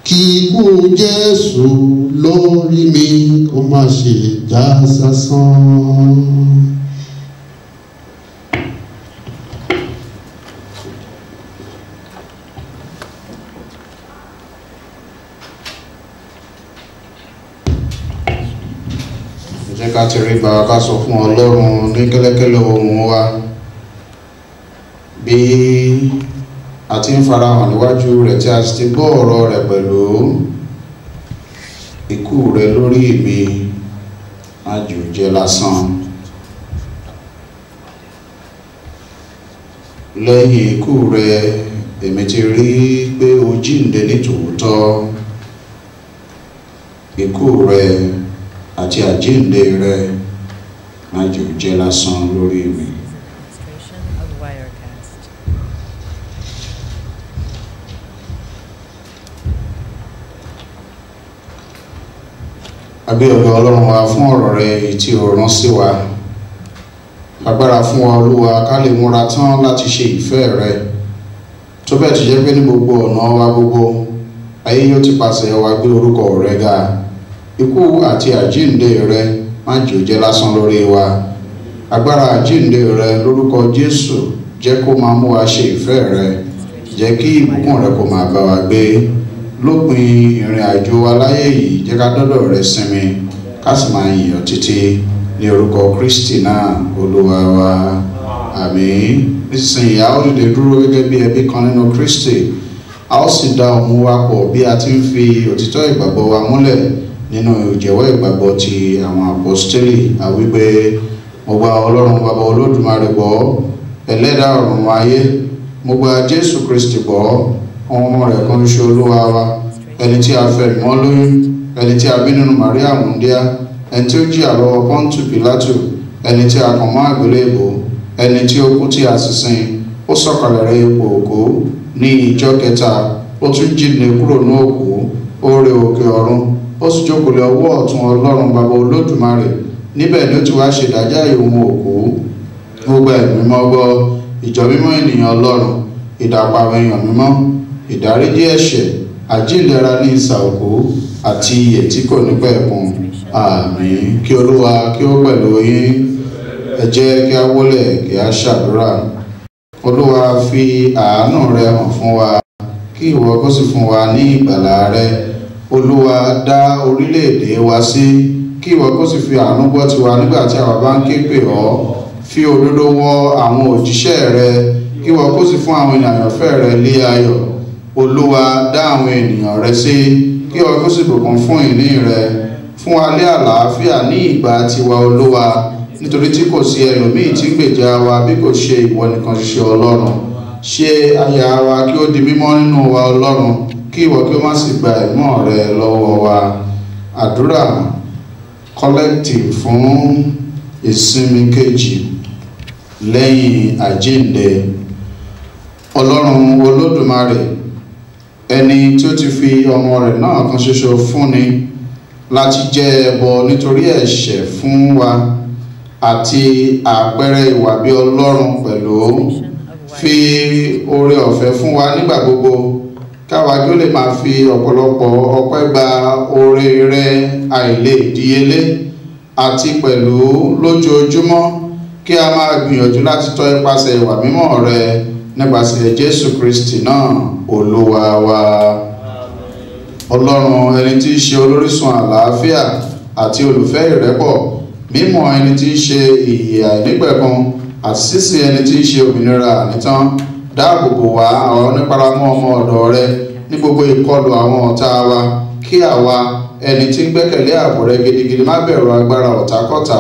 [SPEAKER 5] kíkú Jésù lórí mi kó má ṣe já sásán.
[SPEAKER 2] Jẹ́ ká tẹríba ká sọ fún Ọlọ́run ní kẹ́lẹ́kẹ́lẹ́ ohùn wa bí a ti ń farahàn níwájú rẹ̀ tí a ti gbọ́ ọ̀rọ̀ rẹ̀ pẹ̀lú ikú rẹ̀ lórí mi má jù jẹ́ lásán. Lẹ́yìn ikú rẹ̀ èmi ti rí pé o jíǹde ní tòótọ́. Ikú rẹ̀ àti àjíǹde rẹ̀ má jù jẹ́ lásán lórí mi. Abẹ́ ọ̀dọ̀ Ọlọ́run wa fún ọ̀rọ̀ rẹ̀ èyí tí o rán sí wa. Agbára fún wa Olúwa ká lè múra tán láti ṣe ìfẹ́ rẹ̀. Tó bẹ́ẹ̀ tó jẹ́ pé ní gbogbo ọ̀nà wa gbogbo ayé yóò ti pàṣẹ wa gbé orúkọ rẹ̀ ga. Ikú àti àjíǹde rẹ̀ má jù jẹ́ lásán lórí wa. Agbára àjíǹde rẹ̀ lórúkọ Jésù jẹ́ kó máa mú wa ṣe ìfẹ́ rẹ̀. Jẹ́ kí ìbùkún rẹ̀ kó máa bá wa gbé. Lópin ìrìn àjò wa láyé yìí jẹ́ ká dọ́dọ̀ rẹ̀ sinmi ká sì máa yìn ọ́ títí ní orúkọ Kristi náà Olúwa wa. Àmín. Nísinsìnyí a ó dìde dúró gẹ́gẹ́ bí ẹbí kan nínú Kristi a ó sì dá ọmọ wa pọ̀ bí a ti ń fi òtítọ́ ìgbàgbọ́ wa múlẹ̀ nínú ìjẹ́wọ́ ìgbàgbọ́ ti àwọn àpọ́stélì àwípé mo gba Ọlọ́run bàbá Olódùmarè gbọ́, ẹlẹ́dàá ọ̀run ayé, mo gba Jésù Kristi gbọ́, ọmọ rẹ̀ kan ṣoṣo Olúwa wa, ẹni tí a fẹ́ mọ́ lóyún, ẹni tí a bí nínú Màríà múndíá, ẹni tí ó jìyà lọ́wọ́ Pọ́ńtù Pílátù, ẹni tí a kàn mọ́ àgbélébùú, ẹni tí ó kú tí a sì sìn, ó sọ̀kalẹ̀ rẹ̀ ipò òkú ní ìjọ́ kẹta, ó tún jíǹde kúrò ní òkú, ó rẹ òkè ọ̀run, ó sì jókòó lé ọwọ́ ọ̀tún Ọlọ́run bàbá Olódùmarè, níbẹ̀ ni ó ti wá ṣe ìdájọ́ ìhun òkú. Ó gba ẹ̀mí mímọ́ gbọ́, ìjọ mímọ́ ènìyàn Ọlọ́run, ìdàpọ̀ àwọn èèyàn mímọ́, ìdáríjì ẹ̀ṣẹ̀, àjíǹde ara ní ìsà òkú àti ìyè tí kò ní pẹ̀kun. Àmín. Kí Olúwa kí ó pẹ̀lú yín. Ẹ jẹ́ kí a wólẹ̀ kí a ṣàdúrà. Olúwa fi àánú rẹ hàn fún wa, kí ìwọ kó sì fún wa ní ìgbàlà rẹ. Olúwa dá orílẹ̀-èdè wa sí, kí ìwọ kó sì fi àánú gbọ́ tiwa nígbà tí àwa bá ń ké pè ọ́. Fi òdodo wọ àwọn òjíṣẹ́ rẹ, kí ìwọ kó sì fún àwọn ènìyàn àyànfẹ́ rẹ lé ayọ̀. Olúwa dá àwọn ènìyàn rẹ sí, kí ìwọ kó sì bùkún fún ìní rẹ. Fún wa ní àlàáfíà ní ìgbà tiwa Olúwa, nítorí tí kò sí ẹlòmíì tí ń gbèjà wa bí kò ṣe ìwọ nìkan ṣoṣo Ọlọ́run. Ṣe àyà wa kí ó di mímọ́ nínú wa Ọlọ́run, kí ìwọ kí ó má sì gba ẹ̀mọ́ rẹ lọ́wọ́ wa. Àdúrà collective fún ìsinmi kejì lẹ́yìn àjíǹde. Ọlọ́run Olódùmarè, ẹni tí ó ti fi ọmọ rẹ̀ náà kan ṣoṣo fúnni láti jẹ́ ẹbọ nítorí ẹ̀ṣẹ̀ fún wa àti àpẹẹrẹ ìwà bí Ọlọ́run pẹ̀lú, fi oore ọ̀fẹ́ fún wa nígbà gbogbo, káwa kí ó lè máa fi ọ̀pọ̀lọpọ̀ ọpẹ́ gba oore rẹ àìlè ìdíyelé, àti pẹ̀lú lójoojúmọ́ kí a máa gbìyànjú láti tọ́ ipasẹ̀ ìwà mímọ́ rẹ nípasẹ̀ Jésù Kristi náà Olúwa wa. Ọlọ́run ẹni tí í ṣe olórísun àlàáfíà àti olùfẹ́ ìrẹ́pọ̀, mímọ́ ẹni tí í ṣe ìyè àìnípẹ̀kun àti sísìn ẹni tí í ṣe òmìnira ànítán, dáàbò bò wá àwọn oníparamọ́ ọmọ ọ̀dọ̀ rẹ ní gbogbo ìkọlù àwọn ọ̀tá wa, kí àwa ẹni tí ń gbẹ́kẹ̀lé ààbò rẹ gidigidi má bẹ̀rù agbára ọ̀tákọ́tà,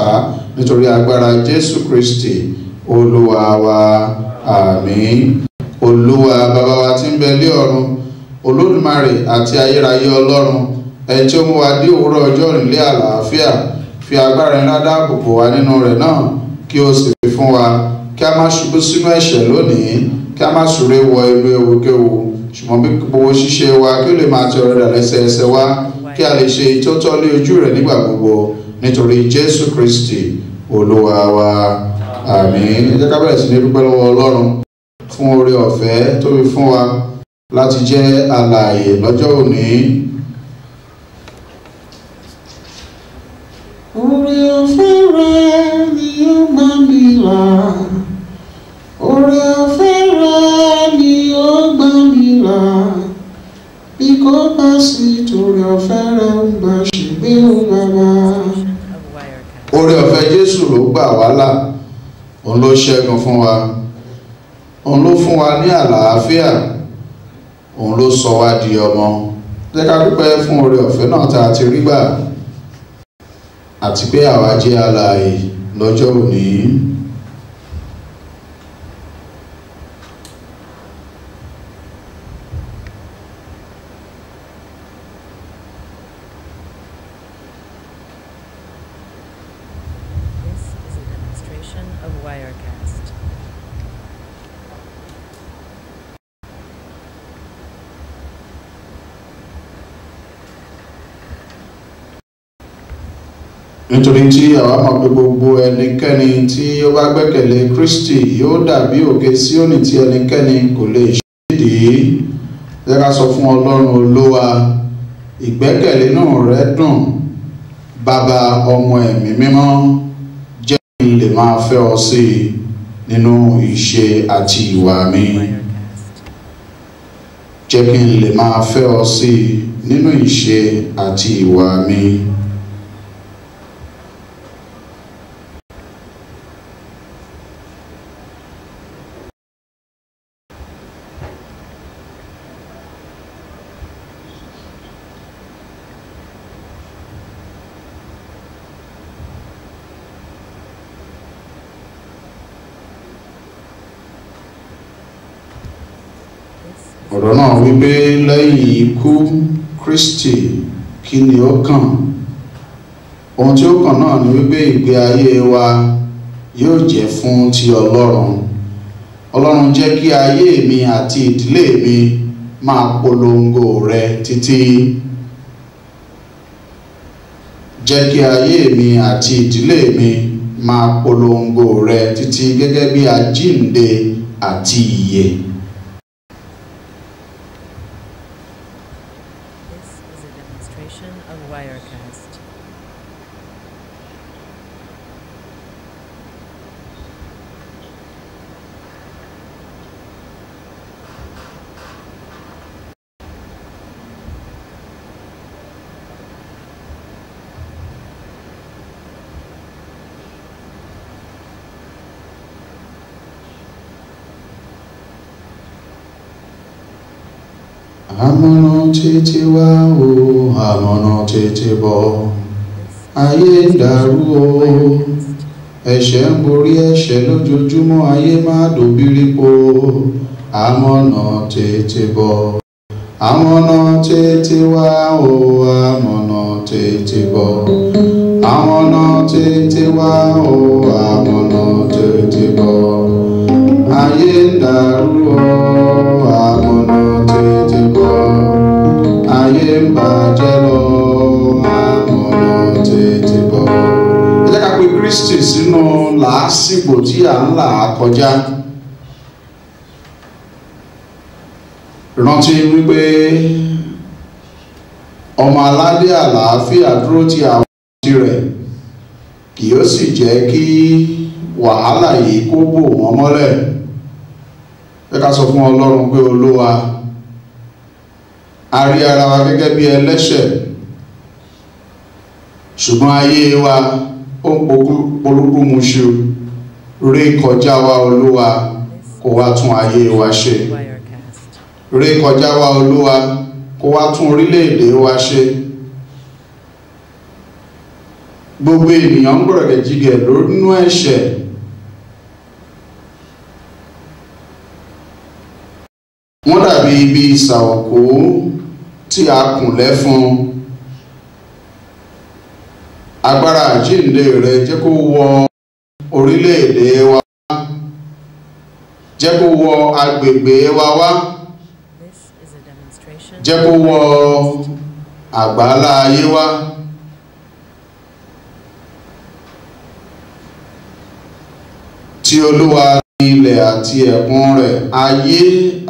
[SPEAKER 2] nítorí agbára Jésù Kristi Olúwa wa. Àmín. Olúwa bàbá wa tí ń bẹ lé ọ̀run, Olódùmarè àti ayérayé Ọlọ́run, ẹni tí ó mú wa dé òwúrọ̀ ọjọ́ ìrìnlẹ̀ àlàáfíà, fi agbára ńlá dáàbò bò wá nínú rẹ̀ náà, kí ó sì fi fún wa kí a má ṣubú sínú ẹ̀ṣẹ̀ lónìí, kí a má súré wọ inú ewukéwu, ṣùgbọ́n bí gbogbo ṣíṣe wa kí ó lè máa tẹ ọ̀rẹ́ dà lẹ́sẹẹsẹ wá, kí a lè ṣe ìtótọ́ lé ojú rẹ̀ nígbà gbogbo, nítorí Jésù Kristi Olúwa wa. Àmín. Ẹ jẹ́ ká bẹ̀rẹ̀ sí ní dúpẹ́ lọ́wọ́ Ọlọ́run fún oore ọ̀fẹ́ tó fi fún wa láti jẹ́ alààyè lọ́jọ́ òní.
[SPEAKER 6] Oore ọ̀fẹ́ rẹ ni ó gbà mí là, oore ọ̀fẹ́ rẹ ni ó gbà mí là, bí kò bá sí torí ọ̀fẹ́ rẹ ń gbà ṣègbé ó bàbá.
[SPEAKER 2] Oore ọ̀fẹ́ Jésù ló gbà wá là, òun ló ṣẹ́gun fún wa, òun ló fún wa ní àlàáfíà, òun ló sọ wá di ọmọ. Jẹ́ ká dúpẹ́ fún oore ọ̀fẹ́ náà tá a ti rí gbà, àti pé àwa jẹ́ alààyè lọ́jọ́ òní.
[SPEAKER 7] This is a demonstration of Wirecast.
[SPEAKER 2] Nítorí tí àwa mọ̀ pé gbogbo ẹnikẹ́ni tí ó bá gbẹ́kẹ̀lé Kristi yóò dàbí òkè Síónì tí ẹnikẹ́ni kò lè ṣídìí. Jẹ́ ká sọ fún Ọlọ́run Olúwa, ìgbẹ́kẹ̀lé náà rẹ dùn, Bàbá, Ọmọ, Ẹ̀mí Mímọ́, jẹ́ kí n lè máa fẹ́ ọ sí i nínú ìṣe àti ìwà mi. Jẹ́ kí n lè máa fẹ́ ọ sí i nínú ìṣe àti ìwà mi. ọ̀rọ̀ náà wípé lẹ́yìn ikú Kristi kí ni ó kàn? Ohun tí ó kàn náà ni wípé ìgbé ayé wa yóò jẹ́ fún ti Ọlọ́run. Ọlọ́run jẹ́ kí ayé mi àti ìdílé mi máa polongo rẹ títí. Jẹ́ kí ayé mi àti ìdílé mi máa polongo rẹ títí gẹ́gẹ́ bí àjíǹde àti ìyè.
[SPEAKER 7] This is a demonstration of Wirecast.
[SPEAKER 2] Àmọ̀nà tètè wá o, àmọ̀nà tètè bọ̀, ayé ń dàrú o, ẹ̀ṣẹ̀ ń borí ẹ̀ṣẹ̀ lójoojúmọ́, ayé má dòbírípo. Àmọ̀nà tètè bọ̀, àmọ̀nà tètè wá o, àmọ̀nà tètè bọ̀, àmọ̀nà tètè wá o, àmọ̀nà tètè bọ̀, ayé ń dàrú o, àmọ̀nà tètè bọ̀, ayé ń bàjẹ́ lọ, àmọ̀nà tètè bọ̀. Ẹ jẹ́ ká pe Kristi sínú làásìgbò tí à ń là kọjá. Rántí wípé ọmọ aládé àlàáfíà dúró ti àwọn tirẹ̀, kì yóò sì jẹ́ kí wàhálà yìí kó bò wọ́n mọ́lẹ̀. Ẹ ká sọ fún Ọlọ́run pé Olúwa, a rí ara wa gẹ́gẹ́ bí ẹlẹ́ṣẹ̀, ṣùgbọ́n ayé wa ó ń polúkúmuṣu. Ré kọjá wa Olúwa, kó wá tún ayé wa ṣe. Ré kọjá wa Olúwa, kó wá tún orílẹ̀-èdè wa ṣe. Gbogbo ènìyàn ń gbọ̀rọ̀gẹ̀ jígẹ̀ lónú ẹ̀ṣẹ̀. Wọ́n dàbí ibi ìsà òkú tí a kùn lẹ́fun. Agbára àjíǹde rẹ jẹ́ kó wọ orílẹ̀-èdè wa, jẹ́ kó wọ agbègbè wa wá, jẹ́ kó wọ àgbálá ayé wa. Tí Olúwa ní ilẹ̀ àti ẹ̀kún rẹ̀, ayé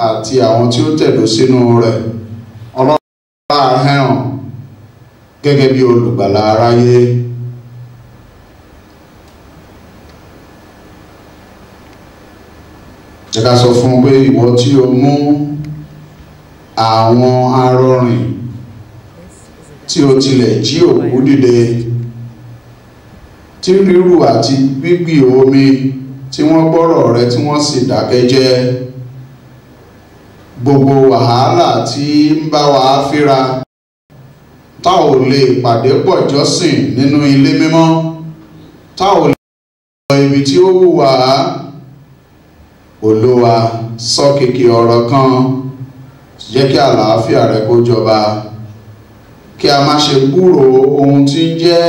[SPEAKER 2] àti àwọn tí ó tẹ̀dó sínú rẹ̀. Ọlọ́run bá hàn gẹ́gẹ́ bí olùgbàlà aráyé. Jẹ́ ká sọ fún pé ìwọ tí o mú àwọn arọrìn tí o tilẹ̀ jí òkú dìde, tí rírù àti gbígbì omi tí wọ́n gbọ́rọ̀ rẹ tí wọ́n sì dákẹ́ jẹ́. Gbogbo wàhálà tí ń bá wa fíra, tá ò lè pàdé pọ̀ jọ́sìn nínú ilé mímọ́, tá ò lè lọ ibi tí ó wù wá. Olúwa, sọ kìkì ọ̀rọ̀ kan, jẹ́ kí àlàáfíà rẹ kó jọba, kí a má ṣe gbúrò ohun tí ń jẹ́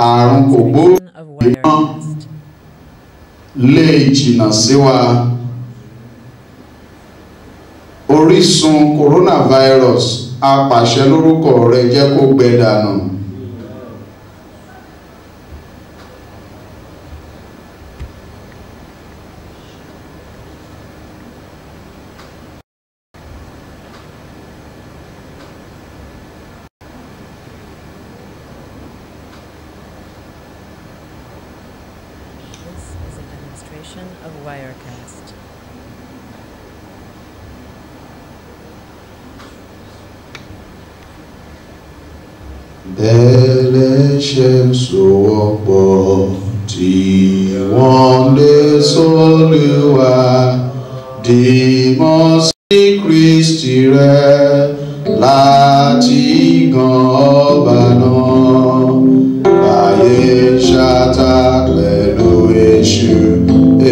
[SPEAKER 2] àrùn kògbóògùn mọ́, lè jìnnà sí wa. Orísun coronavirus, a pàṣẹ lórúkọ rẹ, jẹ́ kó gbẹ dànù.
[SPEAKER 7] Of Wirecast.
[SPEAKER 2] Bẹ́lẹ́ṣẹ̀ sowọ́pọ̀ tí wọ́n lè s'Olúwa, dìmọ̀ sí Kristi rẹ̀ láti gan ọba náà. Ayé ṣáta pẹ̀lú èṣù,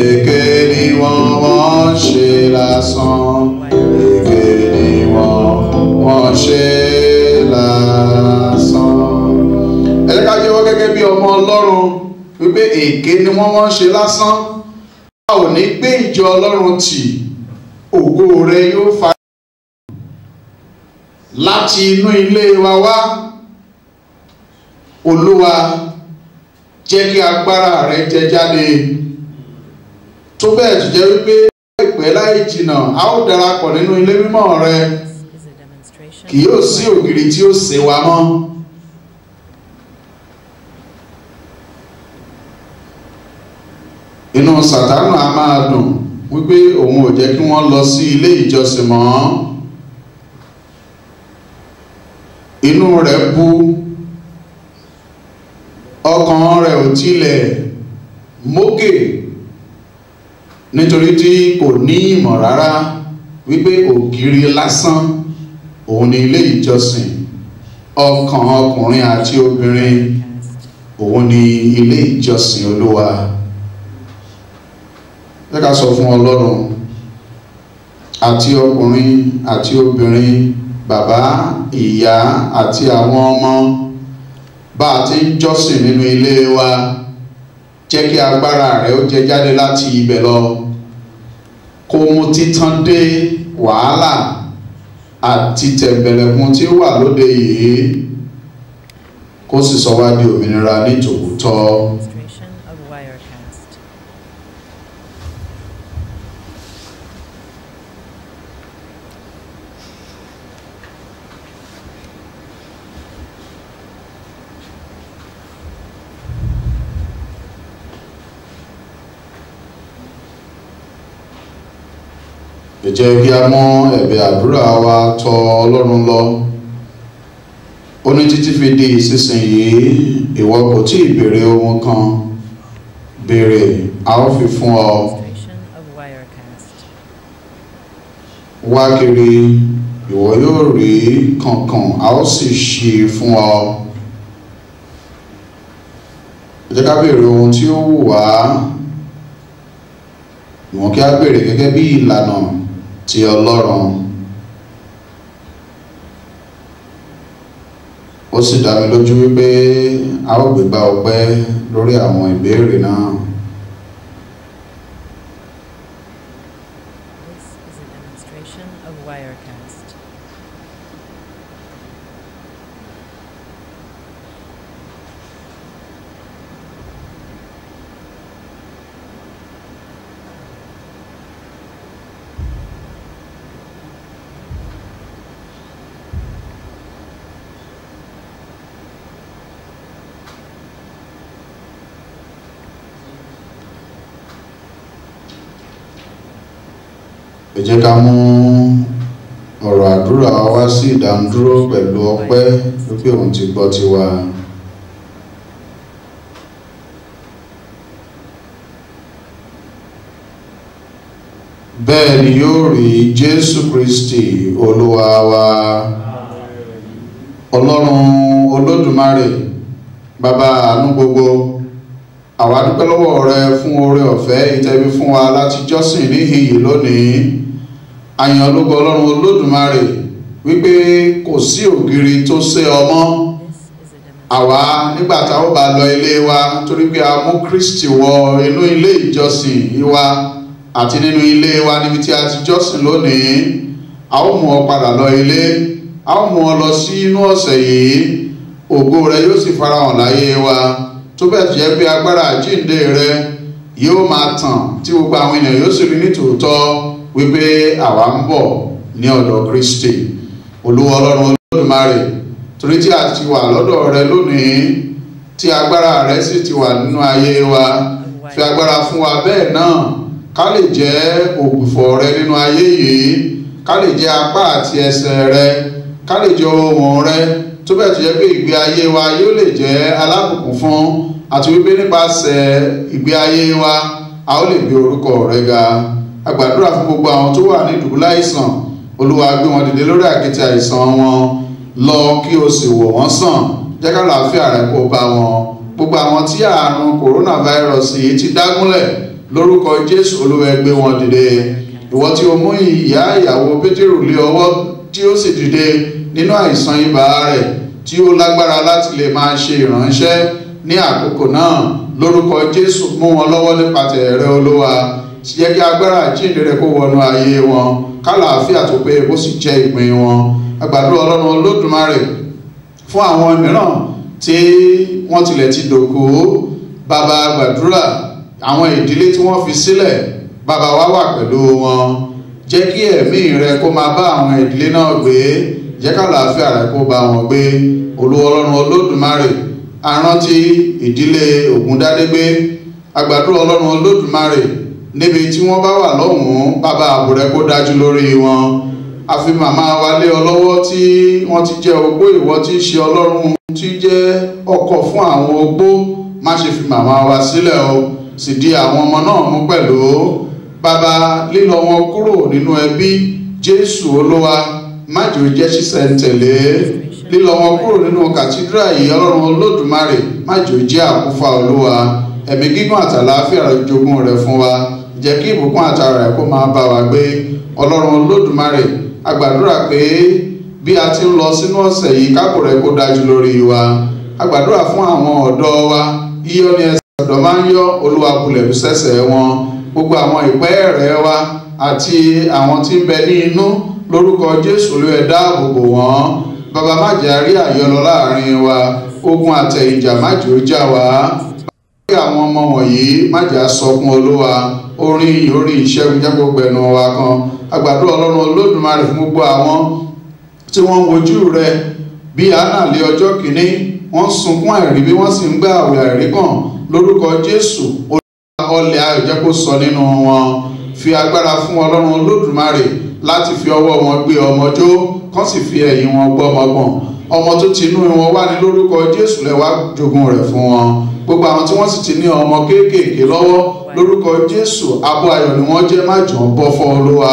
[SPEAKER 2] èké ni wọ́n ṣe lásán. ọmọ Ọlọ́run wípé èké ni wọ́n ń ṣe lásán. A ò ní gbé ìjọ Ọlọ́run tì, ògo rẹ̀ yóò fa láti inú ilé wa wá. Olúwa, jẹ́ kí agbára rẹ̀ jẹ jáde tó bẹ́ẹ̀ tó jẹ́ wípé láìpẹ́ láì jìnnà a ó darapọ̀ nínú ilé mímọ́ rẹ̀, kì yóò sí ògiri tí ó sé wa mọ́. Inú Sátánù a máa dùn wípé òun ò jẹ́ kí wọ́n lọ sí ilé ìjọsìn mọ́. Inú rẹ̀ bú, ọkàn rẹ̀ ò tilẹ̀ mókè nítorí tí kò ní ìmọ̀ rárá wípé ògiri lásán òun ni ilé ìjọsìn, ọkàn ọkùnrin àti obìnrin òun ni ilé ìjọsìn Olúwa. Ẹ ká sọ fún Ọlọ́run, àti ọkùnrin àti obìnrin, bàbá, ìyá àti àwọn ọmọ, bá a ti ń jọ́sìn nínú ilé wa, jẹ́ kí agbára rẹ̀ ó jẹ jáde láti ibẹ̀ lọ, kó mú títán dé wàhálà àti tẹ̀mbẹ̀lẹ̀kun tí ó wà lóde yìí, kó sì sọ wá di òmìnira ní tòótọ́. Ẹ jẹ́ kí a mú ẹ̀bẹ̀ àdúrà wa tọ̀ Ọlọ́run lọ. Ó ní títí fi di ìsinsìnyí ìwọ kò tí ì béèrè ohun kan, béèrè a ó fi fún ọ. Wá kiri ìwọ yóò rí kankan, a ó sì ṣí fún ọ. Ẹ jẹ́ ká béèrè ohun tí ó wù wá, ìwọ̀n kí a béèrè gẹ́gẹ́ bí ìlànà ti Ọlọ́run. Ó sì dá mi lójú wípé a ó gbégbá ọpẹ́ lórí àwọn ìbéèrè náà.
[SPEAKER 7] This is a demonstration of Wirecast.
[SPEAKER 2] Ẹ jẹ́ ká mú ọ̀rọ̀ àdúrà wá sí ìdánudúró pẹ̀lú ọpẹ́ wípé òun ti gbọ́ tiwa. Bẹ́ẹ̀ ni yóò rí Jésù Kristi Olúwa wa. Ọlọ́run Olódùmarè, bàbá àánú gbogbo, àwa dúpẹ́ lọ́wọ́ rẹ fún oore ọ̀fẹ́ ìtẹ́bí fún wa láti jọ́sìn níhìn yìí lónìí. Àyàn ológo Ọlọ́run Olódùmarè wípé kò sí ògiri tó sé ọmọ. Àwa nígbà tá ó bá lọ ilé wa torí pé a mú Kristi wọ inú ilé ìjọsìn wa àti nínú ilé wa níbi tí a ti jọ́sìn lónìí, a ó mú ọ padà lọ ilé, a ó mú ọ lọ sí inú ọ̀sẹ̀ yìí, ògo rẹ yóò sì farahàn láyé wa, tó bẹ́ẹ̀ jẹ́ pé agbára àjíǹde rẹ yóò máa tàn tí gbogbo àwọn ènìyàn yóò sì rí ní tòótọ́ wípé àwa ń bọ̀ ní ọ̀dọ̀ Kristi. Olúwa Ọlọ́run Olódùmarè, torí tí a ti wà lọ́dọ̀ rẹ lónìí, tí agbára rẹ sì ti wà nínú ayé wa, fi agbára fún wa bẹ́ẹ̀ náà ká lè jẹ́ ògbùfọ̀ rẹ nínú ayé yìí, ká lè jẹ́ apá àti ẹsẹ̀ rẹ, ká lè jẹ́ ohùn rẹ, tó bẹ́ẹ̀ tó jẹ́ pé ìgbé ayé wa yóò lè jẹ́ alábùkún fún, àti wípé nípasẹ̀ ìgbé ayé wa a ó lè gbé orúkọ rẹ ga. A gbàdúrà fún gbogbo àwọn tó wà ní ìdùbúlẹ̀ àìsàn, Olúwa gbé wọn dìde lórí àkéte àìsàn wọn, lọ kí o sì wò wọ́n sàn, jẹ́ ká àlàáfíà rẹ kó bá wọn. Gbogbo àwọn tí àrùn coronavirus yìí ti dágúnlẹ̀, lórúkọ Jésù Olúwa gbé wọn dìde. Ìwọ tí o mú ìyá ìyàwó Pétérù lé ọwọ́ tí ó sì dìde nínú àìsàn ibà rẹ̀, tí ó lágbára láti lè máa ṣe ìránṣẹ́ ní àkókò náà lórúkọ Jésù mú wọn lọ́wọ́ nípa tẹ̀rẹ̀ Olúwa jẹ́ kí agbára àjíǹde rẹ kó wọnú ayé wọn kálàáfíà tó pé bó sì jẹ́ ìpín wọn àgbàdo Ọlọ́run Olódùmarè fún àwọn mìíràn tí wọ́n tilẹ̀ ti dòkú bàbá gbàdúrà àwọn ìdílé tí wọ́n fi sílẹ̀ bàbá wa wà pẹ̀lú wọn jẹ́ kí ẹ̀mí rẹ kó máa bá àwọn ìdílé náà gbé jẹ́ kálàáfíà rẹ kó bá wọn gbé Olúwa Ọlọ́run Olódùmarè arántí ìdílé Ògúndádégbé àgbàdo Ọlọ́run Olódùmarè níbi tí wọ́n bá wà lọ́hùn-ún bàbá ààbò rẹ kó dájú lórí wọn àfi màmá wa lé ọ lọ́wọ́ tí wọ́n ti jẹ́ ogbó ìwọ tí í ṣe Ọlọ́run tí jẹ́ ọkọ fún àwọn ogbó má ṣe fi màmá wa sílẹ̀ o sì di àwọn ọmọ náà mú pẹ̀lú bàbá lílọ wọn kúrò nínú ẹbí Jésù Olúwa má jẹ́ ó jẹ́ ṣísẹ̀ntẹ̀lé lílọ wọn kúrò nínú kàtídírà yìí Ọlọ́run Olódùmarè má jẹ́ ó jẹ́ àkúfà Olúwa ẹ̀mí gígùn àtàlàáfíà rẹ̀ jogún rẹ̀ fún wa jẹ́ kí ìbùkún àtàrà rẹ̀ kó máa bá wa gbé Ọlọ́run Olódùmarè a gbàdúrà pé bí a ti ń lọ sínú ọ̀sẹ̀ yìí kákò rẹ̀ kó dájú lórí wa a gbàdúrà fún àwọn ọ̀dọ́ wa yíyọ ní ẹsẹ̀ ọ̀dọ́ máa ń yọ Olúwa bulẹ̀ sẹ́sẹ̀ wọn gbogbo àwọn ìpẹ́ rẹ̀ wa àti àwọn tí ń bẹ ní inú lórúkọ Jésù ló ẹ dáàbò bò wọ́n bàbá má jẹ́ àrí àyọlọ láàrin wa ogun àtẹ̀yìnjà má jẹ́ ó jà wá kí àwọn ọmọ wọ̀nyí má jẹ́ àsọkún Olúwa orin ìṣẹ́gun jẹ́ gbogbo ẹnu wa kan àgbàdo Ọlọ́run Olódùmarè fún gbogbo àwọn tí wọ́n ń wojú rẹ bí Hánà lé ọjọ́ kìíní wọ́n sunkún àìrí bí wọ́n sì ń gbà àwẹ̀ àìrí kan lórúkọ Jésù ọlẹ̀ ayọ̀ jẹ́ kó sọ nínú wọn fi agbára fún Ọlọ́run Olódùmarè láti fi ọwọ́ wọn gbé ọmọ jó kán sì fi ẹ̀yìn wọn gbọ́ ọmọgbọ̀n ọmọ tó ti inú wọn wá ní lórúkọ Jésù lẹ́wà jogún rẹ̀ fún wọn gbogbo àwọn tí wọ́n sì ti ní ọmọ kéékèèké lọ́wọ́ lórúkọ Jésù abo ayọ̀ ni wọ́n jẹ́ má jọ̀ bọ́ fọ́ Olúwa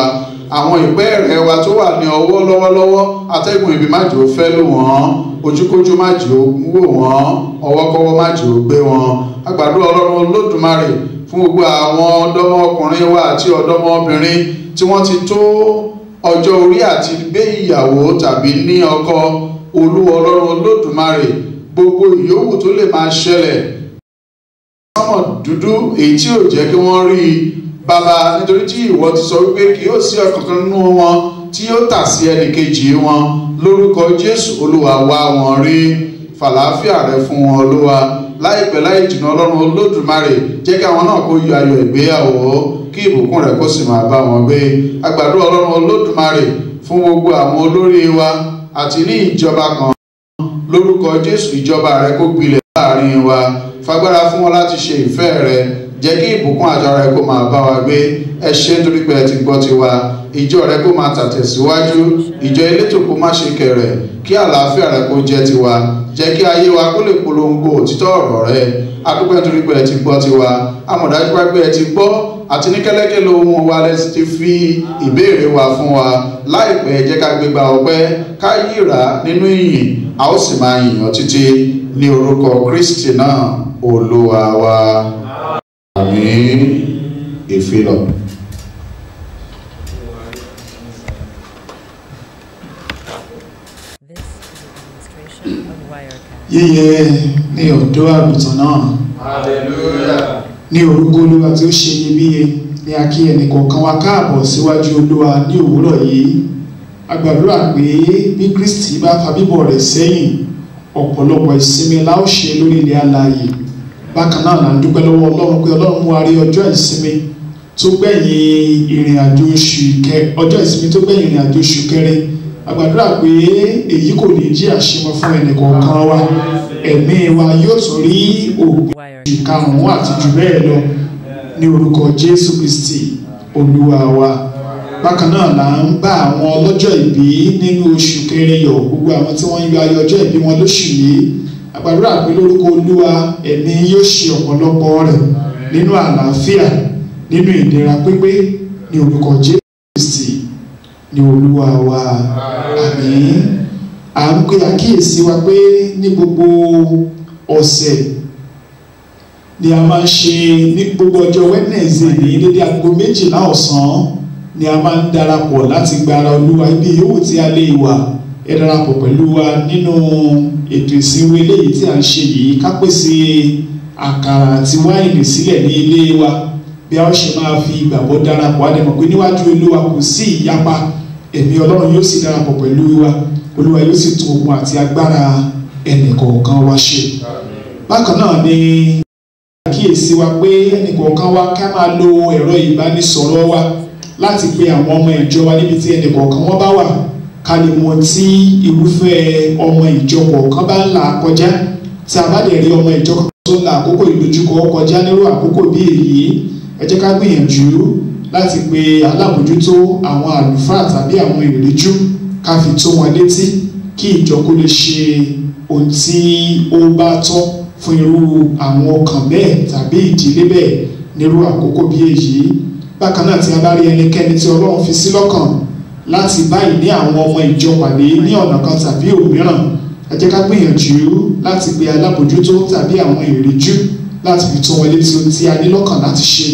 [SPEAKER 2] àwọn ìpẹ́ rẹ̀ wa tó wà ní ọwọ́ lọ́wọ́lọ́wọ́ atẹ́gùn ibi má jò fẹ́ lù wọ́n ojúkójú má jò wò wọ́n ọwọ́kọ́wọ́ má jò gbé wọn àgbàdo Ọlọ́run Olódùmarè fún gbogbo àwọn ọ̀dọ́mọkùnrin wa àti ọ̀dọ́mọbìnrin tí wọ́n ti tó ọjọ́ orí àti gbé ìyàwó tàbí ní ọkọ Olúwa Ọlọ́run Olódùmarè gbogbo ìyówù tó lè máa ṣẹlẹ̀ sánmọ̀ dúdú èyí tí ò jẹ́ kí wọ́n rí i bàbá nítorí tí ìwọ ti sọ wípé kì yóò sí ọ̀kankan nínú wọn tí yóò tà sí ẹnìkejì wọn lórúkọ Jésù Olúwa wá wọn rí fàlàáfíà rẹ fún wọn Olúwa láìpẹ́ láì jìnnà Ọlọ́run Olódùmarè jẹ́ kí àwọn náà kó yọ ayọ̀ ìgbéyàwó kí ìbùkún rẹ kó sì máa bá wọn gbé àgbàdo Ọlọ́run Olódùmarè fún gbogbo àwọn olórí wa àti ní ìjọba kan lórúkọ Jésù ìjọba rẹ kó gbilẹ̀ láàrin wa fagbára fún wọn láti ṣe ìfẹ́ rẹ jẹ́ kí ìbùkún àjọra rẹ kó máa bá wa gbé ẹ ṣé nítorí pé ẹ ti gbọ́ tiwa ìjọ rẹ kó máa tàtẹ̀síwájú ìjọ elétò kó má ṣe kẹ̀rẹ̀ kí àlàáfíà rẹ kó jẹ́ tiwa jẹ́ kí ayé wa kó lè polongo òtítọ́ ọ̀rọ̀ rẹ adúpẹ́ nítorí pé ẹ ti gbọ́ tiwa amọ̀dájú pé ẹ ti gbọ́ àti ní kẹ́lẹ́kẹ́ lóhun wa lẹ́sìn ti fi ìbéèrè wa fún wa láìpẹ́ jẹ́ ká gbégbá ọpẹ́ ká yíra nínú ìyìn a ó sì máa yìn ọ́ títí ní orúkọ Kristi náà Olúwa wa. Àmín. Ìfilọ̀.
[SPEAKER 4] Yíyẹ ní ọ̀dọ́ àgùntàn náà.
[SPEAKER 3] Hallelujah.
[SPEAKER 4] Ní orúkọ Olúwa tí ó ṣe iyebíye ní a kí ẹnìkọ̀ọ̀kan wa káàbọ̀ síwájú Olúwa ní òwúrọ̀ yìí. A gbàdúrà pé bí Kristi bá fa bíbọ̀ rẹ̀ sẹ́yìn ọ̀pọ̀lọpọ̀ ìsinmi la ó ṣe lórí ilẹ̀ alààyè. Bákan náà là ń dúpẹ́ lọ́wọ́ Ọlọ́run pé Ọlọ́run mú wa rí ọjọ́ ìsinmi tó gbẹ̀yìn ìrìn àjò oṣù kẹrin a gbàdúrà pé èyí kò ní jí àṣemọ fún ẹnìkọ̀ọ̀kan wa ẹ̀mí wa yóò tún rí òpin oṣù karùn-ún àti jù bẹ́ẹ̀ lọ ní orúkọ Jésù Kristi Olúwa wa. Bákan náà là ń bá àwọn ọlọ́jọ́ ìbí nínú oṣù kẹrin yọ̀ gbogbo àwọn tí wọ́n ń yọ ayọ̀ ọjọ́ ìbí wọn lóṣù yìí a gbàdúrà pé lórúkọ Olúwa ẹ̀mí yóò ṣe ọ̀pọ̀lọpọ̀ rẹ̀ nínú àlàáfíà nínú ìlera pípé ní orúkọ Jésù Kristi ní Olúwa wa. Àmín. À ń pe àkíyèsí wa pé ní gbogbo ọ̀sẹ̀ ni a máa ń ṣe ní gbogbo ọjọ́ Wednesday ní dédé aago 12 ọ̀sán ni a máa ń darapọ̀ láti gba ara Olúwa ibi yòówù tí a lè wà ẹ darapọ̀ pẹ̀lú wa nínú ètò ìsìnwó eléyìí tí a ń ṣe yìí. Ká pèsè àkàrà àti wáìnì sílẹ̀ ní ilé wa bí a ó ṣe máa fi ìgbàgbọ́ darapọ̀. A dẹ̀ mọ̀ pé níwájú Olúwa kò sí ìyapa, ẹ̀mí Ọlọ́run yóò sì darapọ̀ pẹ̀lú wa. Olúwa yóò sì tún okun àti agbára ẹnìkọ̀ọ̀kan wa ṣe. Bákan náà ni àkíyèsí wa pé ẹnìkọ̀ọ̀kan wa ká máa lo ẹ̀rọ ìbánisọ̀rọ̀ wa láti pe àwọn ọmọ ìjọ wa níbi tí ẹnìkọ̀ọ̀kan wọn bá wà, ká lè mọ tí irúfẹ́ ọmọ ìjọ kọ̀ọ̀kan bá ń là kọjá. Tí a bá dẹ̀ rí ọmọ ìjọ kan tó ń la àkókò ìdojúkọ kọjá nírú àkókò bí èyí, ẹ jẹ́ ká gbìyànjú láti pe alábòjútó, àwọn àlùfáà tàbí àwọn ìrìjú, ká fi tó wọn létí kí ìjọ kó lè ṣe ohun tí ó bá tọ́ fún irú àwọn ọkàn bẹ́ẹ̀ tàbí ìdílé bẹ́ẹ̀ nírú àkókò bí èyí. Bákan náà tí a bá rí ẹnikẹ́ni tí Ọlọ́run fi sí lọ́kàn láti báyìí ní àwọn ọmọ ìjọ pàdé ní ọ̀nà kan tàbí òmíràn, ẹ jẹ́ ká gbìyànjú láti pe alábòjútó tàbí àwọn ìrìjú láti fi tó wọn létí ohun tí a ní lọ́kàn láti ṣe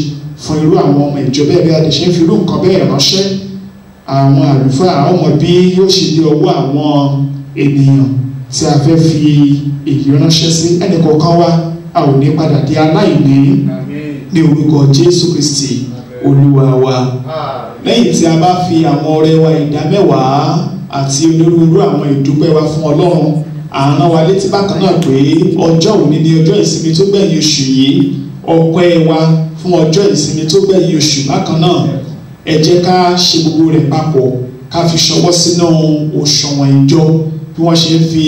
[SPEAKER 4] fún irú àwọn ọmọ ìjọ bẹ́ẹ̀ bí a lè ṣe ń fi irú nǹkan bẹ́ẹ̀ ránṣẹ́. Àwọn àlùfáà àwọn ọmọ bí yóò ṣe dé ọwọ́ àwọn ènìyàn tí a fẹ́ fi èyí ránṣẹ́ sí. Ẹnìkọ̀ọ̀kan wa a ò ní padà di aláìní ní orúkọ Jésù Kristi Olúwa wa. Lẹ́yìn tí a bá fi àwọn ọrẹ wa ìdámẹ́wàá àti onírúurú àwọn ìdúpẹ́ wa fún Ọlọ́run, à ń rán wa létí bákan náà pé ọjọ́ òní ni ọjọ́ ìsinmi tó gbẹ̀yìn oṣù yìí. Ọpẹ́ wa fún ọjọ́ ìsinmi tó gbẹ̀yìn oṣù bákan náà, ẹ jẹ́ ká ṣe gbogbo rẹ̀ papọ̀, ká fi ṣọwọ́ sínú òṣùwọ̀n ìjọ bí wọ́n ṣe ń fi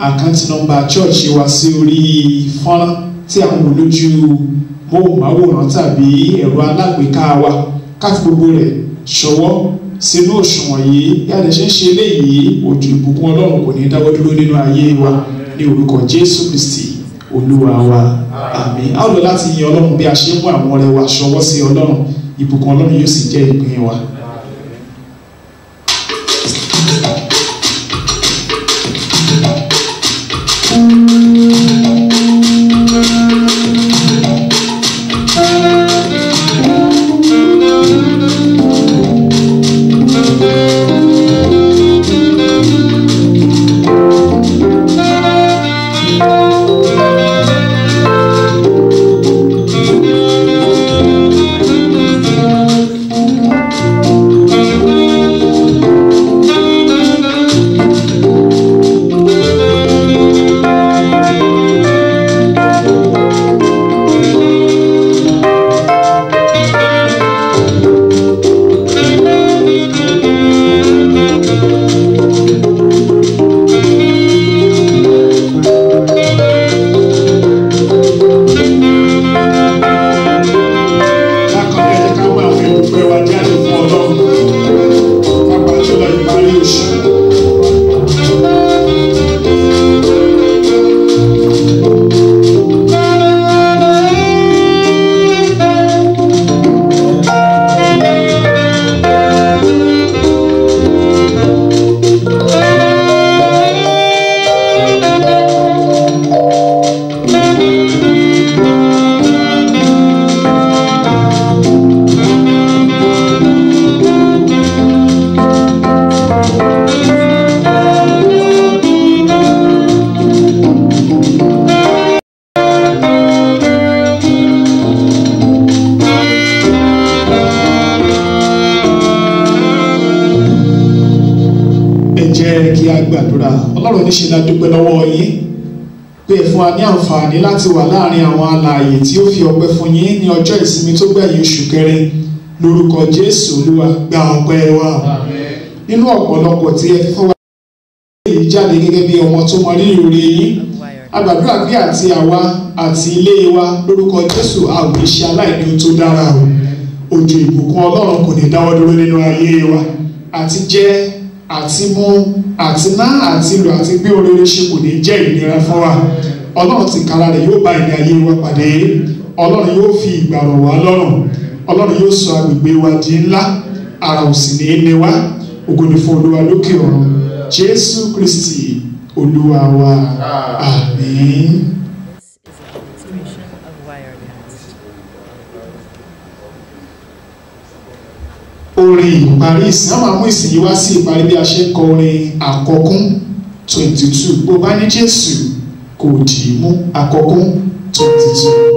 [SPEAKER 4] àkáǹtì nọ́mbà chọ́ọ̀chì wa sí orí fọ́nrán tí àwọn olójú móhùnmáwòrán tàbí ẹ̀rọ alágbèéká wa. Ká fi gbogbo rẹ̀ ṣọwọ́ sínú òṣùwọ̀n yìí. Bí a lè ṣe ń ṣe eléyìí, òjò ìbùkún Ọlọ́run kò ní dáwọ́ dúró nínú ayé wa ní orúkọ Jésù Kristi Olúwa wa. Àmín. A ó lọ láti yin Ọlọ́run bí a ṣe mú àwọn ọrẹ wa ṣọwọ́ sí Ọlọ́run. Ìbùkún Ọlọ́run yóò sì jẹ́ ìpín wa. Ọlọ́run níṣe la dúpẹ́ lọ́wọ́ yín pé ẹ fún wa ní àǹfààní láti wà láàrin àwọn alààyè tí ó fi ọpẹ́ fún yín ní ọjọ́ ìsinmi tó gbẹ̀yìn oṣù kẹrin. Lórúkọ Jésù Olúwa, gba ọpẹ́ wa. Nínú ọ̀pọ̀lọpọ̀ tí ẹ fún wa èyí jáde gẹ́gẹ́ bí ọmọ tó mọ rírì oore yín, a gbàdúrà bí àti àwa àti ilé wa lórúkọ Jésù a ò ní ṣe aláìní tó dára o. Òjò ìbùkún Ọlọ́run kò ní dáwọ́ dúró nínú ayé wa. Àti jẹ, àti mú, àti ná, àti lò, àti gbé oríire ṣe kò ní jẹ́ ìnira fún wa. Ọlọ́run ti kára rẹ̀ yóò bá ìní ayé wa pàdé. Ọlọ́run yóò fi ìgbà rọ̀ wá lọ́rùn. Ọlọ́run yóò sọ agbègbè wa di ńlá, ara ò sì ní ní wá. Ògo ni fún Olúwa lókè ọ̀run. Jésù Kristi Olúwa wa. Àmín. orin ìparí ìsìn. Wọ́n máa mú ìsìn yìí wá sí ìparí bí a ṣe ń kọ orin àkọ́kún 22. Bó bá ní Jésù kò dì í mú, àkọ́kún 22.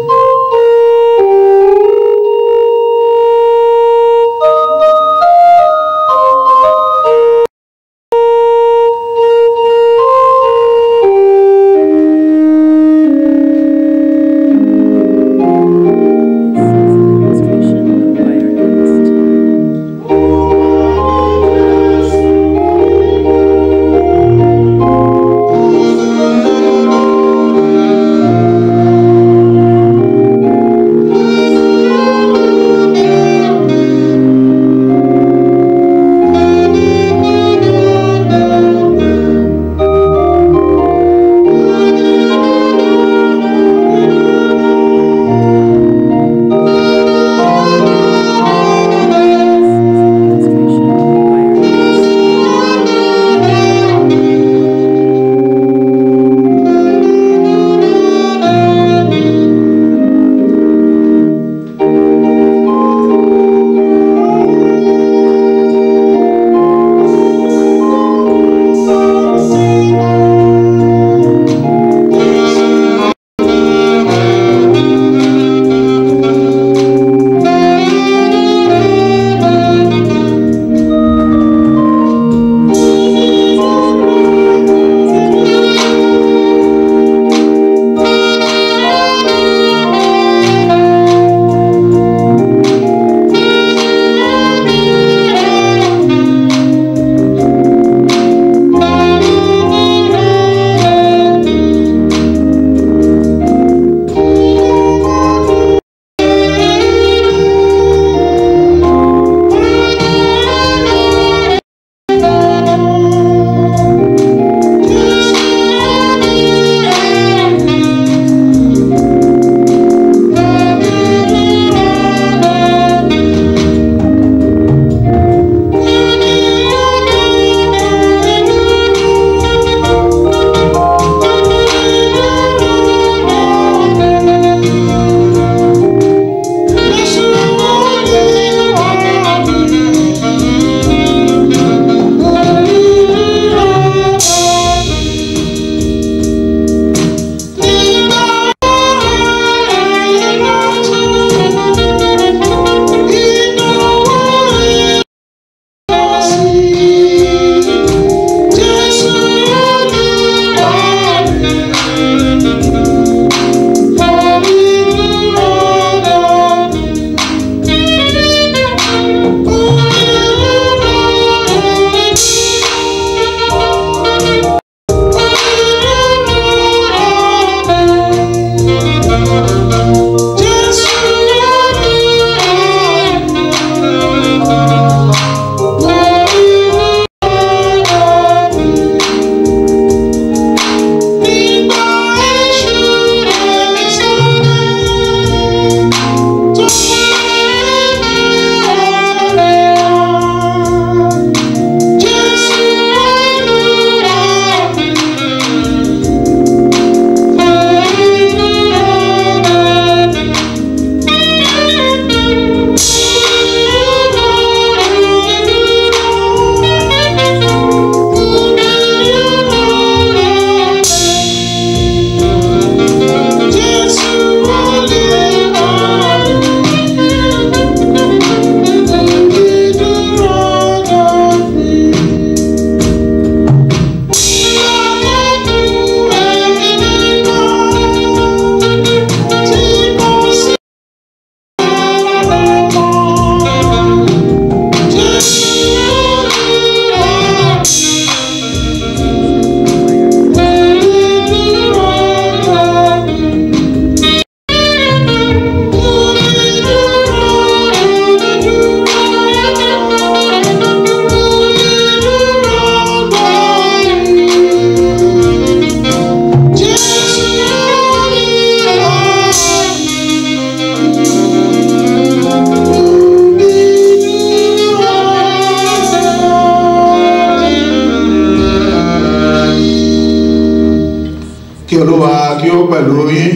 [SPEAKER 2] kí Olúwa kí ó pẹ̀lú yín.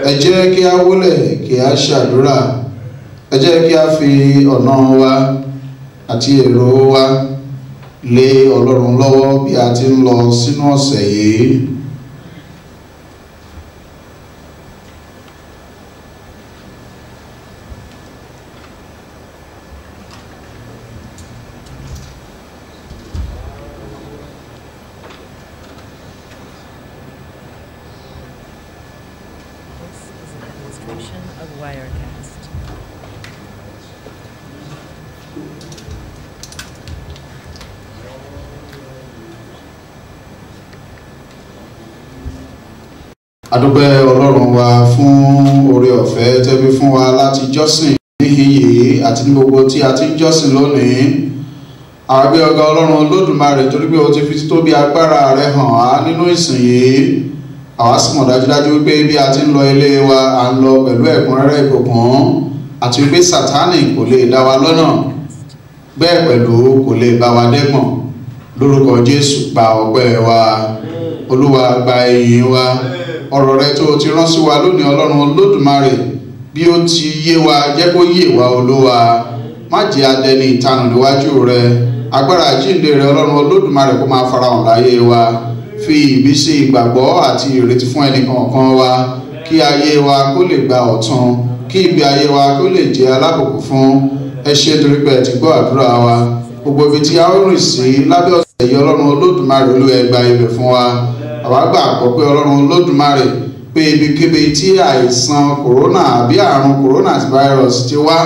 [SPEAKER 2] Ẹ jẹ́ kí a wólẹ̀ kí a ṣàdúrà. Ẹ jẹ́ kí a fi ọ̀nà wa àti èrò wa lé Ọlọ́run lọ́wọ́ bí a ti ń lọ sínú ọ̀sẹ̀ yìí.
[SPEAKER 7] Of Wirecast.
[SPEAKER 2] Adúpẹ́ Ọlọ́run wa fún oore ọ̀fẹ́ tẹ́bí fún wa láti jọ́sìn níhìn yìí àti ní gbogbo tí a ti ń jọ́sìn lónìí. Àwa gbé ọ̀gá Ọlọ́run Olódùmarè torí pé o ti fi títóbi agbára rẹ hàn á nínú ìsìn yìí. Àwa sì mọ̀ dájúdájú wípé bí a ti ń lọ ilé wa à ń lọ pẹ̀lú ẹ̀kúnrẹ́rẹ́ ìbùkún àti wípé Sátánì kò lè dá wa lọ́nà bẹ́ẹ̀ pẹ̀lú kò lè bá wa dẹ́gbọ̀n. Lórúkọ Jésù gba ọpẹ́ wa, Olúwa gba ìyìn wa. Ọ̀rọ̀ rẹ tó ti rán sí wa lónìí Ọlọ́run Olódùmarè bí ó ti yé wa jẹ́ kó yé wa Olúwa. Má jẹ́ adẹni ìtanù níwájú rẹ. Agbára àjíǹde rẹ Ọlọ́run Olódùmarè kó máa farahàn láyé wa. Fi ìbísí ìgbàgbọ́ àti ìrètí fún ẹnì kọ̀ọ̀kan wa kí ayé wa kó lè gba ọ̀tun, kí ìgbé ayé wa kó lè jẹ́ alábùkún fún. Ẹ ṣé torí pé ẹ ti gbọ́ àdúrà wa. Gbogbo ibi tí a ó rìn sí lábẹ́ ọ̀sẹ̀ yìí Ọlọ́run Olódùmarè Olúwa ẹ gba ibẹ̀ fún wa. Àwa gbàgbọ́ pé Ọlọ́run Olódùmarè pé ibikíbi tí àìsàn kòrónà àbí àrùn coronavirus ti wá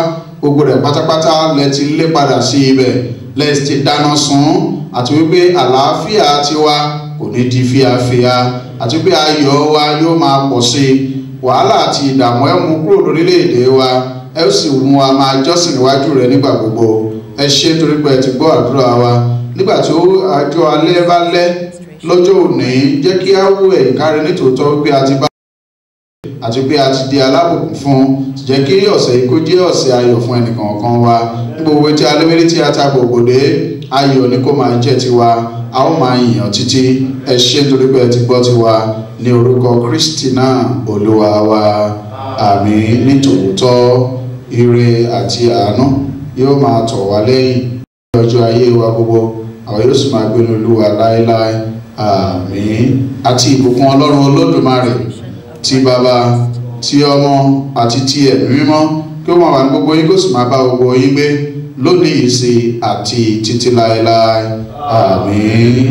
[SPEAKER 2] gbogbo rẹ̀ pátápátá lẹ ti lé padà sí ibẹ̀, lẹ ti dáná sun àti wípé àlàáfíà ti wá kò ní di fíafíà àti pé ayọ̀ wa yóò máa pọ̀ sí i. Wàhálà àti ìdààmú ẹ mú kúrò lórílẹ̀‐èdè wa, ẹ sì mú wa máa jọ́sìn níwájú rẹ nígbà gbogbo. Ẹ ṣé torí pé ẹ ti gbọ́ àdúrà wa. Nígbà tí àjọ alẹ́ bá lẹ́ lọ́jọ́ òní, jẹ́ kí á wú ẹ̀yìn kárí nítòótọ́ wípé a ti bá àti pé a ti di alábùkún fún. Jẹ́ kí ọ̀sẹ̀ yìí kó jẹ́ ọ̀sẹ̀ ayọ̀ fún ẹnìkọ̀ọ̀kan wa. Ní gbogbo tí alẹ́mẹ́lẹ́ tí a ta gbògbòdé, ayọ̀ ni kó máa jẹ́ tiwa. A ó máa yìnyàn títí. Ẹ ṣé torí pé ẹ ti gbọ́ tiwa ní orúkọ Kristi náà Olúwa wa. Àmín. Nítòótọ́ ire àti àánú yóò máa tọ̀ wá lẹ́yìn ní ọjọ́ ayé wa gbogbo. Àwa yóò sì máa gbé ní Olúwa láéláé. Àmín. Àti ìbùkún Ọlọ́run Olódùmarè ti Baba, ti Ọmọ àti ti Ẹ̀mí Mímọ́ kí ó máa wà ní gbogbo yín kó sì máa bá gbogbo yín gbé lónìí yìí sí àti títí láéláé. Àmín.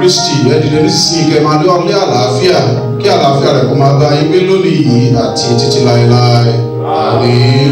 [SPEAKER 2] Nísinsìnyí kẹ́ máa lé ọlẹ́ àlàáfíà kí àlàáfíà rẹ̀ kó máa bá yín gbé lónìí yìí àti títí láéláé. Àmín.